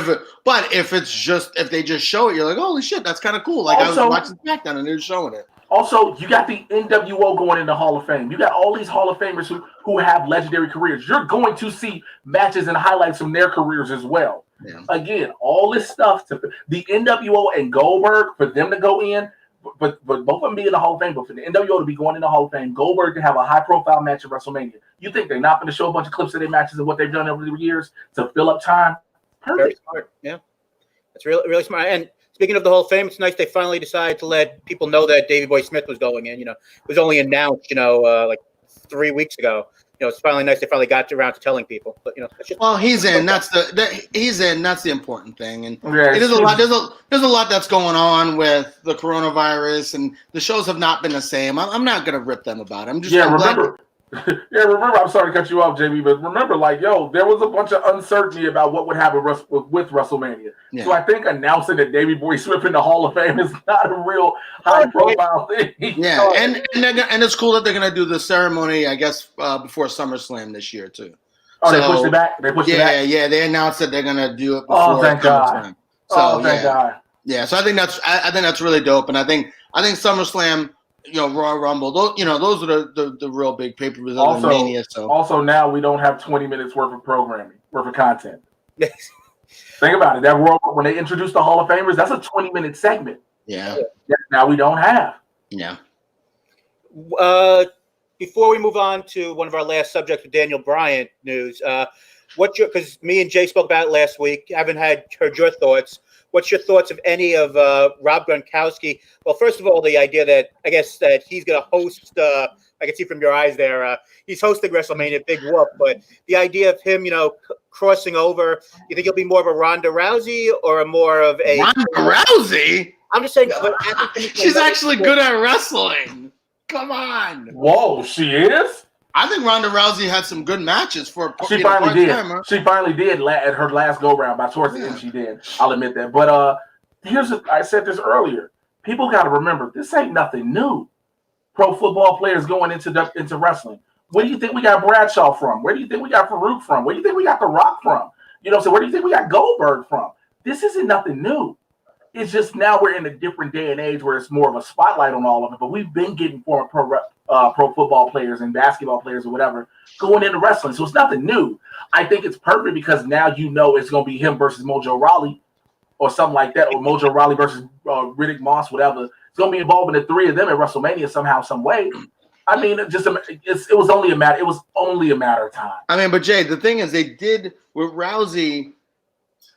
if they just show it, you're like, holy shit, that's kind of cool. Like also, I was watching SmackDown and they're showing it. Also, you got the NWO going into Hall of Fame. You got all these Hall of Famers who have legendary careers. You're going to see matches and highlights from their careers as well. Yeah. Again, all this stuff the NWO and Goldberg, for them to go in. But both of them be in the Hall of Fame, but for the NWO to be going in the Hall of Fame, Goldberg to have a high-profile match at WrestleMania. You think they're not going to show a bunch of clips of their matches and what they've done over the years to fill up time? Perfect. Very smart. Yeah, that's really, really smart. And speaking of the Hall of Fame, it's nice they finally decided to let people know that Davey Boy Smith was going in. It was only announced, like 3 weeks ago. It's finally nice they finally got around to telling people. But he's in. He's in. That's the important thing. And there's a lot that's going on with the coronavirus, and the shows have not been the same. I'm not gonna rip them about it. Remember. I'm sorry to cut you off, JB, but remember, there was a bunch of uncertainty about what would happen with WrestleMania. Yeah. So I think announcing that Davey Boy Smith in the Hall of Fame is not a real high-profile thing. Yeah, and it's cool that they're going to do the ceremony, I guess, before SummerSlam this year, too. Oh, they pushed it back? They pushed it back? Yeah, they announced that they're going to do it before thank SummerSlam. God. Thank God. Yeah, so I think that's really dope, and I think SummerSlam, Royal Rumble, those are the real big pay-per-views of Mania. So also now we don't have 20 minutes worth of programming, worth of content. Think about it. That Royal Rumble, when they introduced the Hall of Famers, that's a 20-minute segment. Yeah. Now we don't have. Yeah. Before we move on to one of our last subjects with Daniel Bryan news, because me and Jay spoke about it last week, haven't heard your thoughts. What's your thoughts of any of Rob Gronkowski? Well, first of all, the idea that he's going to host. I can see from your eyes there. He's hosting WrestleMania, big whoop. But the idea of him, crossing over. You think he'll be more of a Ronda Rousey or more of a Ronda Rousey? I'm just saying. She's actually good at wrestling. Come on. Whoa, she is. I think Ronda Rousey had some good matches for. She finally did. She finally did at her last go round. By towards the end, she did. I'll admit that. But I said this earlier. people got to remember, this ain't nothing new. Pro football players going into wrestling. Where do you think we got Bradshaw from? Where do you think we got Farouk from? Where do you think we got The Rock from? You know, so where do you think we got Goldberg from? This isn't nothing new. It's just now we're in a different day and age where it's more of a spotlight on all of it. But we've been getting former pro football players and basketball players or whatever going into wrestling. So it's nothing new. I think it's perfect because now you know it's going to be him versus Mojo Rawley or something like that, or Mojo Rawley versus Riddick Moss, whatever. It's going to be involving the three of them at WrestleMania somehow, some way. I mean, it was only a matter of time. I mean, but Jay, the thing is, they did with Rousey.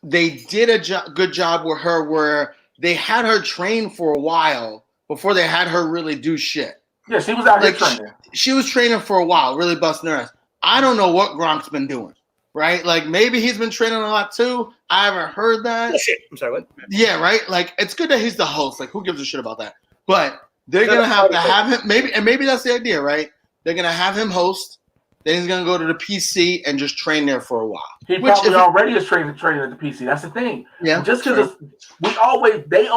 They did a good job with her where they had her train for a while before they had her really do shit. Yeah, she was out here training. She was training for a while, really busting her ass. I don't know what Gronk's been doing, right? Like, maybe he's been training a lot too. I haven't heard that. Oh, shit. I'm sorry, what? Yeah, right? Like, it's good that he's the host. Like, who gives a shit about that? But they're going to have him, maybe that's the idea, right? They're going to have him host. Then he's gonna go to the PC and just train there for a while. He probably already is training at the PC. That's the thing. Yeah. Just because they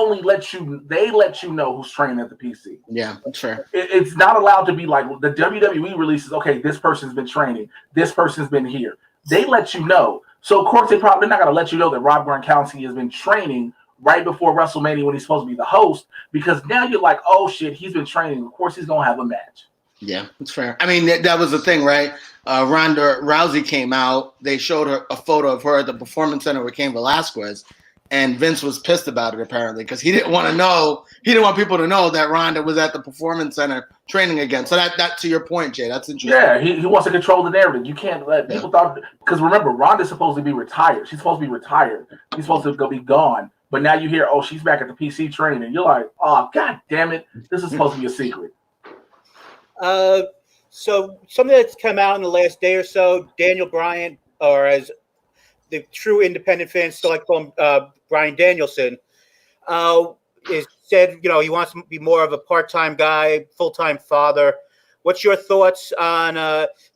let you know who's training at the PC. Yeah, that's fair. It's not allowed to be like the WWE releases. Okay, this person's been training. This person's been here. They let you know. So of course they're not gonna let you know that Rob Gronkowski has been training right before WrestleMania when he's supposed to be the host, because now you're like, oh shit, he's been training. Of course he's gonna have a match. Yeah, that's fair. I mean, that was the thing, right? Ronda Rousey came out. They showed her a photo of her at the Performance Center with Cain Velasquez, and Vince was pissed about it apparently because he didn't want to know. He didn't want people to know that Ronda was at the Performance Center training again. So that to your point, Jay, that's interesting. Yeah, he wants to control the narrative. You can't let people thought, because remember, Ronda's supposed to be retired. She's supposed to be retired. She's supposed to go be gone. But now you hear, oh, she's back at the PC training. You're like, oh, god damn it, this is supposed to be a secret. So something that's come out in the last day or so, Daniel Bryan, or as the true independent fans still like to call him, Bryan Danielson, is said, you know, he wants to be more of a part-time guy, full-time father. What's your thoughts on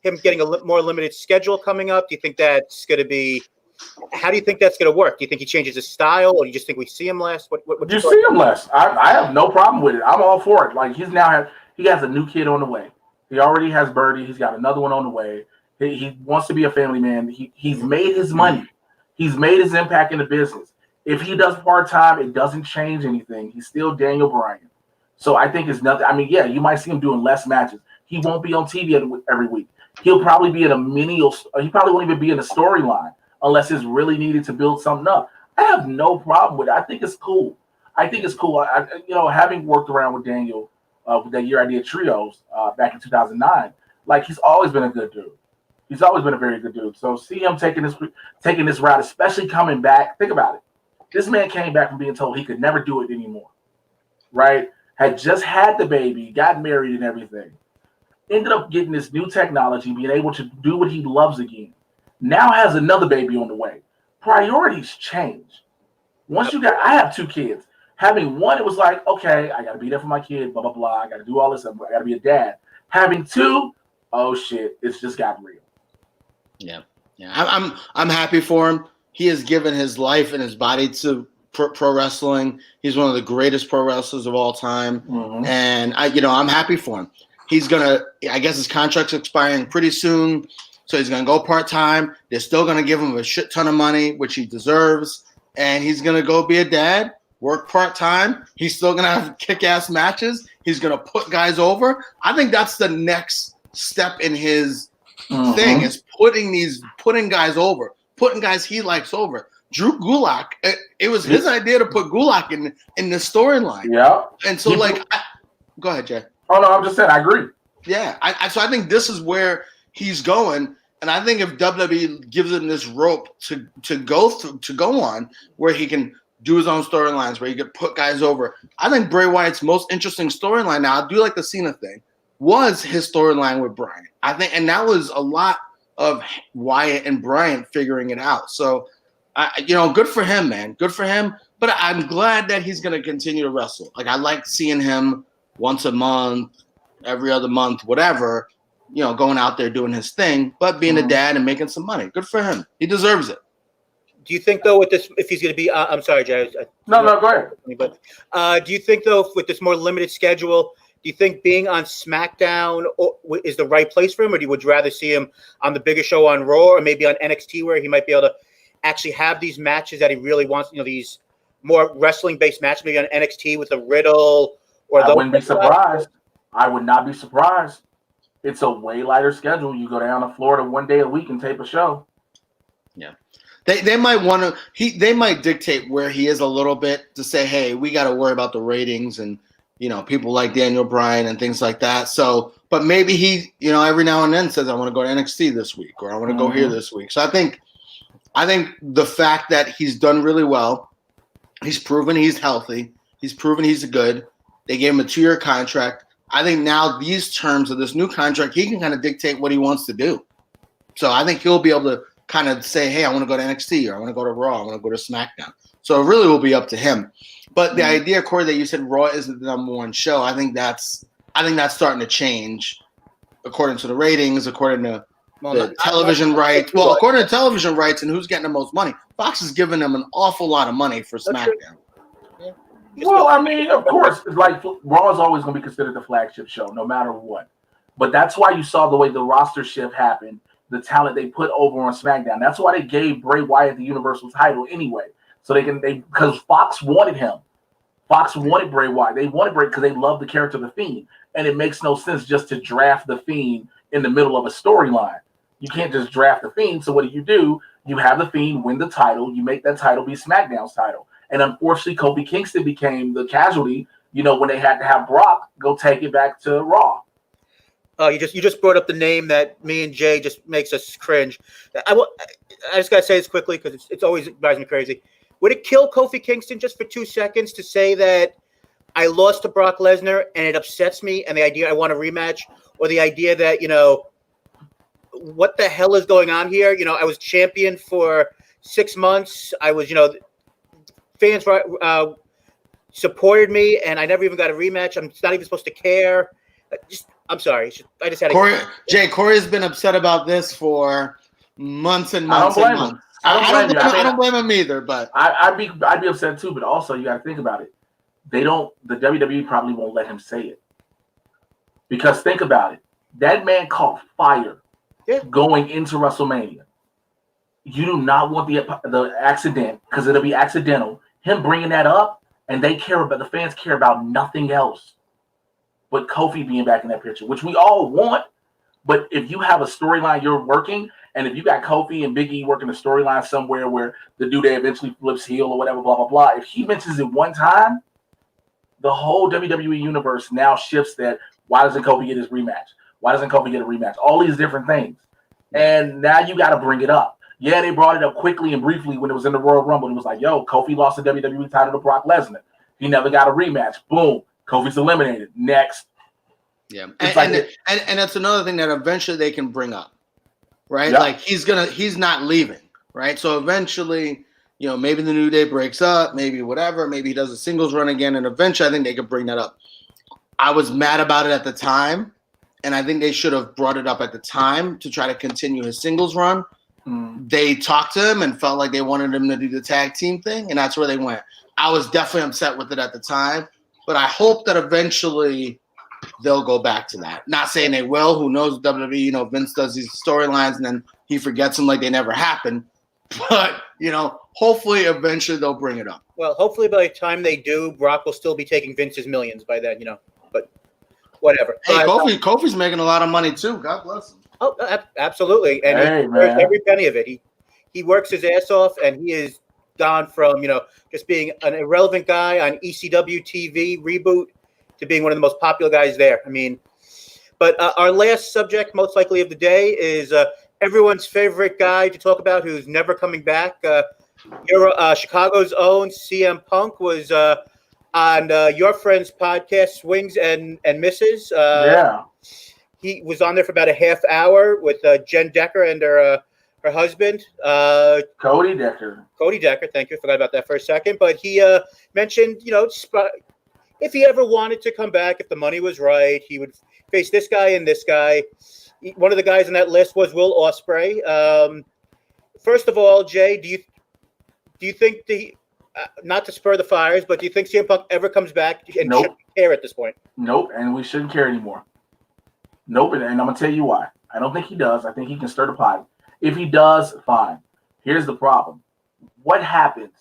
him getting a more limited schedule coming up? Do you think that's going to be? How do you think that's going to work? Do you think he changes his style, or do you just think we see him less? What you see him less? I have no problem with it. I'm all for it. Like he has a new kid on the way. He already has Brodie. He's got another one on the way. He wants to be a family man. He's made his money. He's made his impact in the business. If he does part-time, it doesn't change anything. He's still Daniel Bryan. So I think it's nothing. I mean, yeah, you might see him doing less matches. He won't be on TV every week. He'll probably be in he probably won't even be in a storyline unless it's really needed to build something up. I have no problem with it. I think it's cool. Having worked around with Daniel with that Year Idea Trios back in 2009, like he's always been a good dude. He's always been a very good dude. So see him taking this route, especially coming back. Think about it. This man came back from being told he could never do it anymore, right? Had just had the baby, got married and everything. Ended up getting this new technology, being able to do what he loves again. Now has another baby on the way. Priorities change. I have 2 kids. Having one, it was like, okay, I got to be there for my kid, blah, blah, blah. I got to do all this. I got to be a dad. Having 2, oh, shit, it's just got real. Yeah. I'm happy for him. He has given his life and his body to pro wrestling. He's one of the greatest pro wrestlers of all time. Mm-hmm. And, I'm happy for him. He's going to – I guess his contract's expiring pretty soon, so he's going to go part-time. They're still going to give him a shit ton of money, which he deserves, and he's going to go be a dad, work part-time. He's still going to have kick-ass matches. He's going to put guys over. I think that's the next step in his thing is putting guys over, putting guys he likes over. Drew Gulak, it was his idea to put Gulak in the storyline. Yeah. And so, go ahead, Jay. Oh, no, I'm just saying, I agree. Yeah. So I think this is where he's going. And I think if WWE gives him this rope to go on, where he can do his own storylines, where he could put guys over. I think Bray Wyatt's most interesting storyline now, I do like the Cena thing, was his storyline with Bryan. I think, and that was a lot of Wyatt and Bryan figuring it out. So, good for him, man. Good for him. But I'm glad that he's going to continue to wrestle. Like, I like seeing him once a month, every other month, whatever, going out there doing his thing, but being a dad and making some money. Good for him. He deserves it. Do you think though with this, if he's going to be, I'm sorry, Jay. No, go ahead. But do you think though with this more limited schedule, do you think being on SmackDown is the right place for him, or would you rather see him on the bigger show on Raw, or maybe on NXT where he might be able to actually have these matches that he really wants? These more wrestling-based matches, maybe on NXT with a Riddle or. I wouldn't be surprised. I would not be surprised. It's a way lighter schedule. You go down to Florida one day a week and tape a show. Yeah. They might want to they might dictate where he is a little bit to say, hey, we got to worry about the ratings and people like Daniel Bryan and things like that. So, but maybe he, every now and then says, I want to go to NXT this week, or I want to go here this week. So I think the fact that he's done really well, he's proven he's healthy, he's proven he's good. They gave him a 2-year contract. I think now these terms of this new contract, he can kind of dictate what he wants to do. So I think he'll be able to kind of say, hey, I want to go to NXT, or I want to go to Raw, I want to go to SmackDown. So it really will be up to him. But the idea, Corey, that you said Raw isn't the number one show, I think that's starting to change according to the ratings, according to the television rights. Well, according to television rights and who's getting the most money, Fox is giving them an awful lot of money for SmackDown. Well, I mean, of course, like Raw is always going to be considered the flagship show, no matter what. But that's why you saw the way the roster shift happened, the talent they put over on SmackDown. That's why they gave Bray Wyatt the Universal title anyway, so because Fox wanted him. Fox wanted Bray Wyatt. They wanted Bray because they love the character of the Fiend, and it makes no sense just to draft the Fiend in the middle of a storyline. You can't just draft the Fiend. So what do? You have the Fiend win the title. You make that title be SmackDown's title. And unfortunately, Kofi Kingston became the casualty, when they had to have Brock go take it back to Raw. You just brought up the name that me and Jay just makes us cringe. I just got to say this quickly because it's always drives me crazy. Would it kill Kofi Kingston just for 2 seconds to say that I lost to Brock Lesnar and it upsets me, and the idea I want a rematch, or the idea that, what the hell is going on here? I was champion for 6 months. I was, fans supported me, and I never even got a rematch. I'm not even supposed to care. I'm sorry. I just had to. Corey's been upset about this for months and months. I don't blame him either. But I'd be upset too. But also, you got to think about it. The WWE probably won't let him say it, because think about it. That man caught fire going into WrestleMania. You do not want the accident, because it'll be accidental. Him bringing that up, and the fans care about nothing else but Kofi being back in that picture, which we all want. But if you have a storyline you're working, and if you got Kofi and Big E working a storyline somewhere where the dude eventually flips heel or whatever, blah, blah, blah, if he mentions it one time, the whole WWE universe now shifts that, why doesn't Kofi get his rematch? Why doesn't Kofi get a rematch? All these different things. And now you got to bring it up. Yeah, they brought it up quickly and briefly when it was in the Royal Rumble. It was like, yo, Kofi lost the WWE title to Brock Lesnar. He never got a rematch. Boom. Kofi's eliminated. Next. Yeah. And that's another thing that eventually they can bring up, right? Yep. Like he's not leaving, right? So eventually, maybe the New Day breaks up, maybe whatever, maybe he does a singles run again, and eventually I think they could bring that up. I was mad about it at the time, and I think they should have brought it up at the time to try to continue his singles run. They talked to him and felt like they wanted him to do the tag team thing, and that's where they went. I was definitely upset with it at the time, but I hope that eventually they'll go back to that. Not saying they will. Who knows? WWE, Vince does these storylines and then he forgets them like they never happened. But, hopefully eventually they'll bring it up. Well, hopefully by the time they do, Brock will still be taking Vince's millions by then, but whatever. Hey, Kofi's making a lot of money too. God bless him. Oh, absolutely. And he earns every penny of it. He works his ass off, and he is gone from, just being an irrelevant guy on ECW TV reboot to being one of the most popular guys there. But our last subject, most likely of the day, is everyone's favorite guy to talk about who's never coming back. Chicago's own CM Punk was on your friend's podcast, Swings and Misses. He was on there for about a half hour with Jen Decker and her husband. Cody Decker. Thank you. I forgot about that for a second. But he mentioned, if he ever wanted to come back, if the money was right, he would face this guy and this guy. One of the guys on that list was Will Ospreay. First of all, Jay, do you think not to spur the fires, but do you think CM Punk ever comes back and Nope. shouldn't care at this point? Nope, and we shouldn't care anymore. Nope, and I'm going to tell you why. I don't think he does. I think he can stir the pot. If he does, fine. Here's the problem. What happens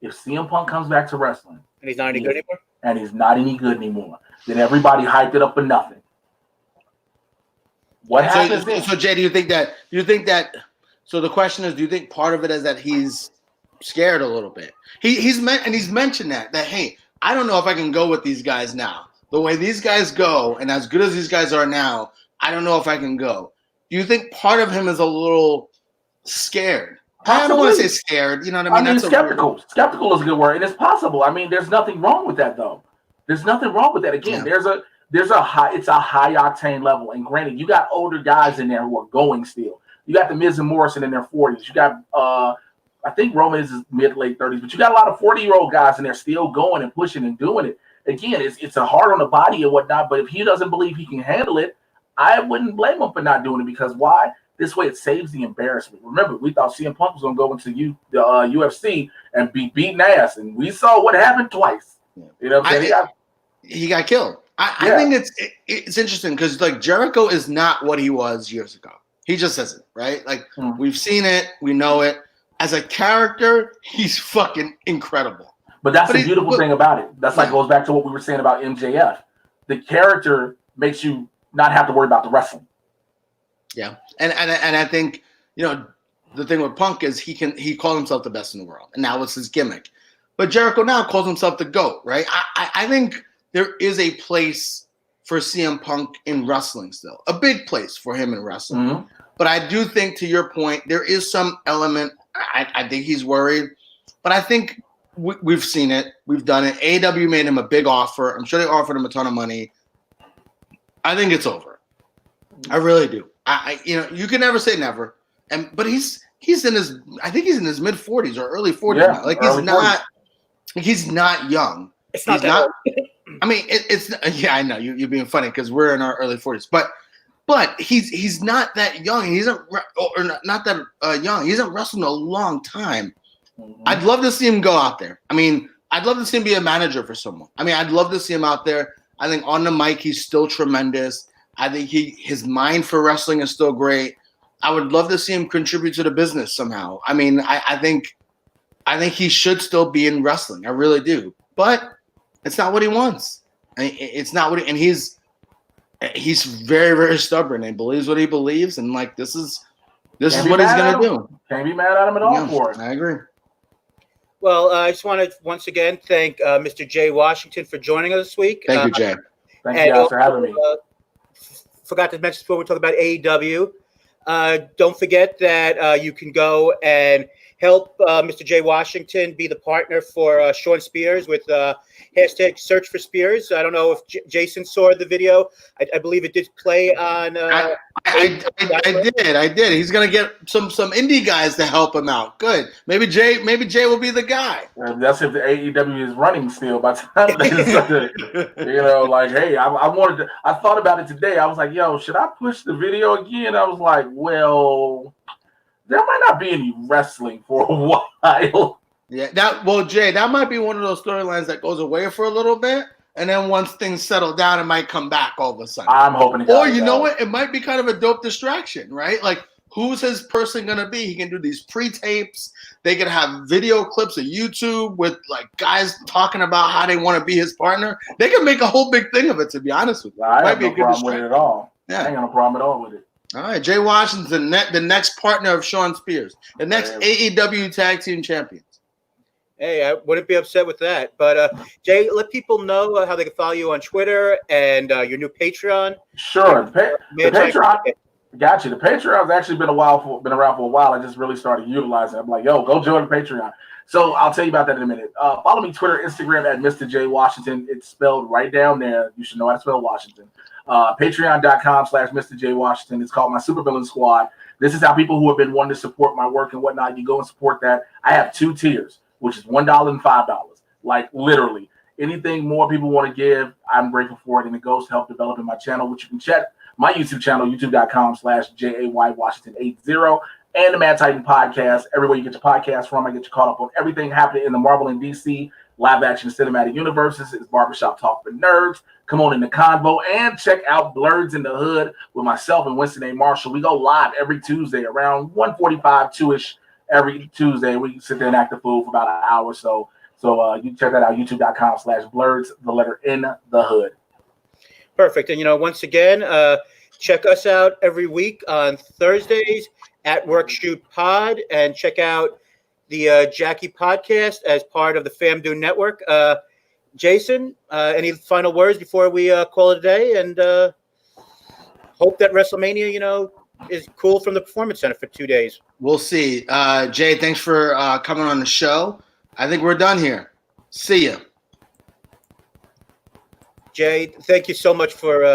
if CM Punk comes back to wrestling? And he's not any good anymore? And he's not any good anymore. Then everybody hyped it up for nothing. What happens then? So Jay, do you think that so the question is, do you think part of it is that he's scared a little bit? He's mentioned that hey, I don't know if I can go with these guys now. The way these guys go, and as good as these guys are now, I don't know if I can go. Do you think part of him is a little scared? I don't want to say scared. You know what I mean? That's skeptical. Skeptical is a good word, and it's possible. I mean, there's nothing wrong with that, though. There's nothing wrong with that. Again, it's a high octane level. And granted, you got older guys in there who are going still. You got the Miz and Morrison in their 40s. You got I think Roman is mid to late 30s, but you got a lot of 40-year-old guys in there still going and pushing and doing it. Again, it's a hard on the body and whatnot, but if he doesn't believe he can handle it, I wouldn't blame him for not doing it, because why? This way it saves the embarrassment. Remember, we thought CM Punk was going to go into the UFC and be beaten ass, and we saw what happened twice. You know what I'm saying? He got killed. I think it's interesting because like Jericho is not what he was years ago. He just isn't, right? Like we've seen it, we know it. As a character, he's fucking incredible. But that's the beautiful thing about it. That's like goes back to what we were saying about MJF. The character makes you not have to worry about the wrestling. Yeah, and I think the thing with Punk is he called himself the best in the world, and now it's his gimmick. But Jericho now calls himself the GOAT, right? I think there is a place for CM Punk in wrestling still, a big place for him in wrestling. Mm-hmm. But I do think, to your point, there is some element. I think he's worried, but I think we've seen it, we've done it. AEW made him a big offer. I'm sure they offered him a ton of money. I think it's over. I really do. You can never say never. But he's in his, I think he's in his mid 40s or early 40s now. Like he's not young. It's not that old. I mean, it's I know you're being funny because we're in our early 40s, but he's not that young. He's not that young. He hasn't wrestled in a long time. Mm-hmm. I'd love to see him go out there. I mean, I'd love to see him be a manager for someone. I mean, I'd love to see him out there. I think on the mic he's still tremendous. I think his mind for wrestling is still great. I would love to see him contribute to the business somehow. I mean, I think he should still be in wrestling. I really do. But it's not what he wants. It's not what and he's very, very stubborn and believes what he believes, and like this is what he's gonna do. Can't be mad at him at all for it. I agree. Well, I just want to once again thank Mr. Jay Washington for joining us this week. Thank you, Jay. Thank you guys for having me. Forgot to mention before we talk about AEW. Don't forget that you can go and help Mr. Jay Washington be the partner for Sean Spears with hashtag Search for Spears. I don't know if Jason saw the video. I believe it did play on. I did. He's gonna get some indie guys to help him out. Good. Maybe Jay will be the guy. That's if the AEW is running still. By the time like, hey, I thought about it today. I was like, yo, should I push the video again? I was like, well, there might not be any wrestling for a while. Yeah, Jay, that might be one of those storylines that goes away for a little bit, and then once things settle down, it might come back all of a sudden. I'm hoping. Or you know what? It might be kind of a dope distraction, right? Like, who's his person gonna be? He can do these pre-tapes. They could have video clips of YouTube with like guys talking about how they want to be his partner. They can make a whole big thing of it. To be honest with you, I have no problem with it at all. Yeah, I ain't got no problem at all with it. All right, Jay Washington, the next partner of Sean Spears, the next AEW Tag Team Champions. Hey, I wouldn't be upset with that. But Jay, let people know how they can follow you on Twitter and your new Patreon. Sure, the Patreon. Got you. The Patreon's actually been around for a while. I just really started utilizing it. I'm like, yo, go join the Patreon. So I'll tell you about that in a minute. Follow me Twitter, Instagram at Mr. J Washington. It's spelled right down there. You should know how to spell Washington. Patreon.com/Mr. J Washington. It's called my Supervillain Squad. This is how people who have been wanting to support my work and whatnot, you go and support that. I have 2 tiers, which is $1 and $5. Like literally anything more people want to give, I'm grateful for it. And it goes to help developing my channel, which you can check my YouTube channel, youtube.com/JAY Washington 80. and the Mad Titan podcast. Everywhere you get your podcast from, I get you caught up on everything happening in the Marvel and DC live action cinematic universes. It's Barbershop Talk for Nerds. Come on in the convo and check out Blurs in the Hood with myself and Winston A. Marshall. We go live every Tuesday around 1:45, 2-ish every Tuesday. We sit there and act the fool for about an hour or so. So you can check that out, youtube.com/Blurs, the letter in the Hood. Perfect. And, once again, check us out every week on Thursdays at Work Shoot Pod, and check out the Jackie podcast as part of the FamDune Network. Jason, any final words before we call it a day? And hope that Wrestlemania, is cool from the Performance Center for 2 days. We'll see. Jay, thanks for coming on the show. I think we're done here. See ya. Jay, thank you so much for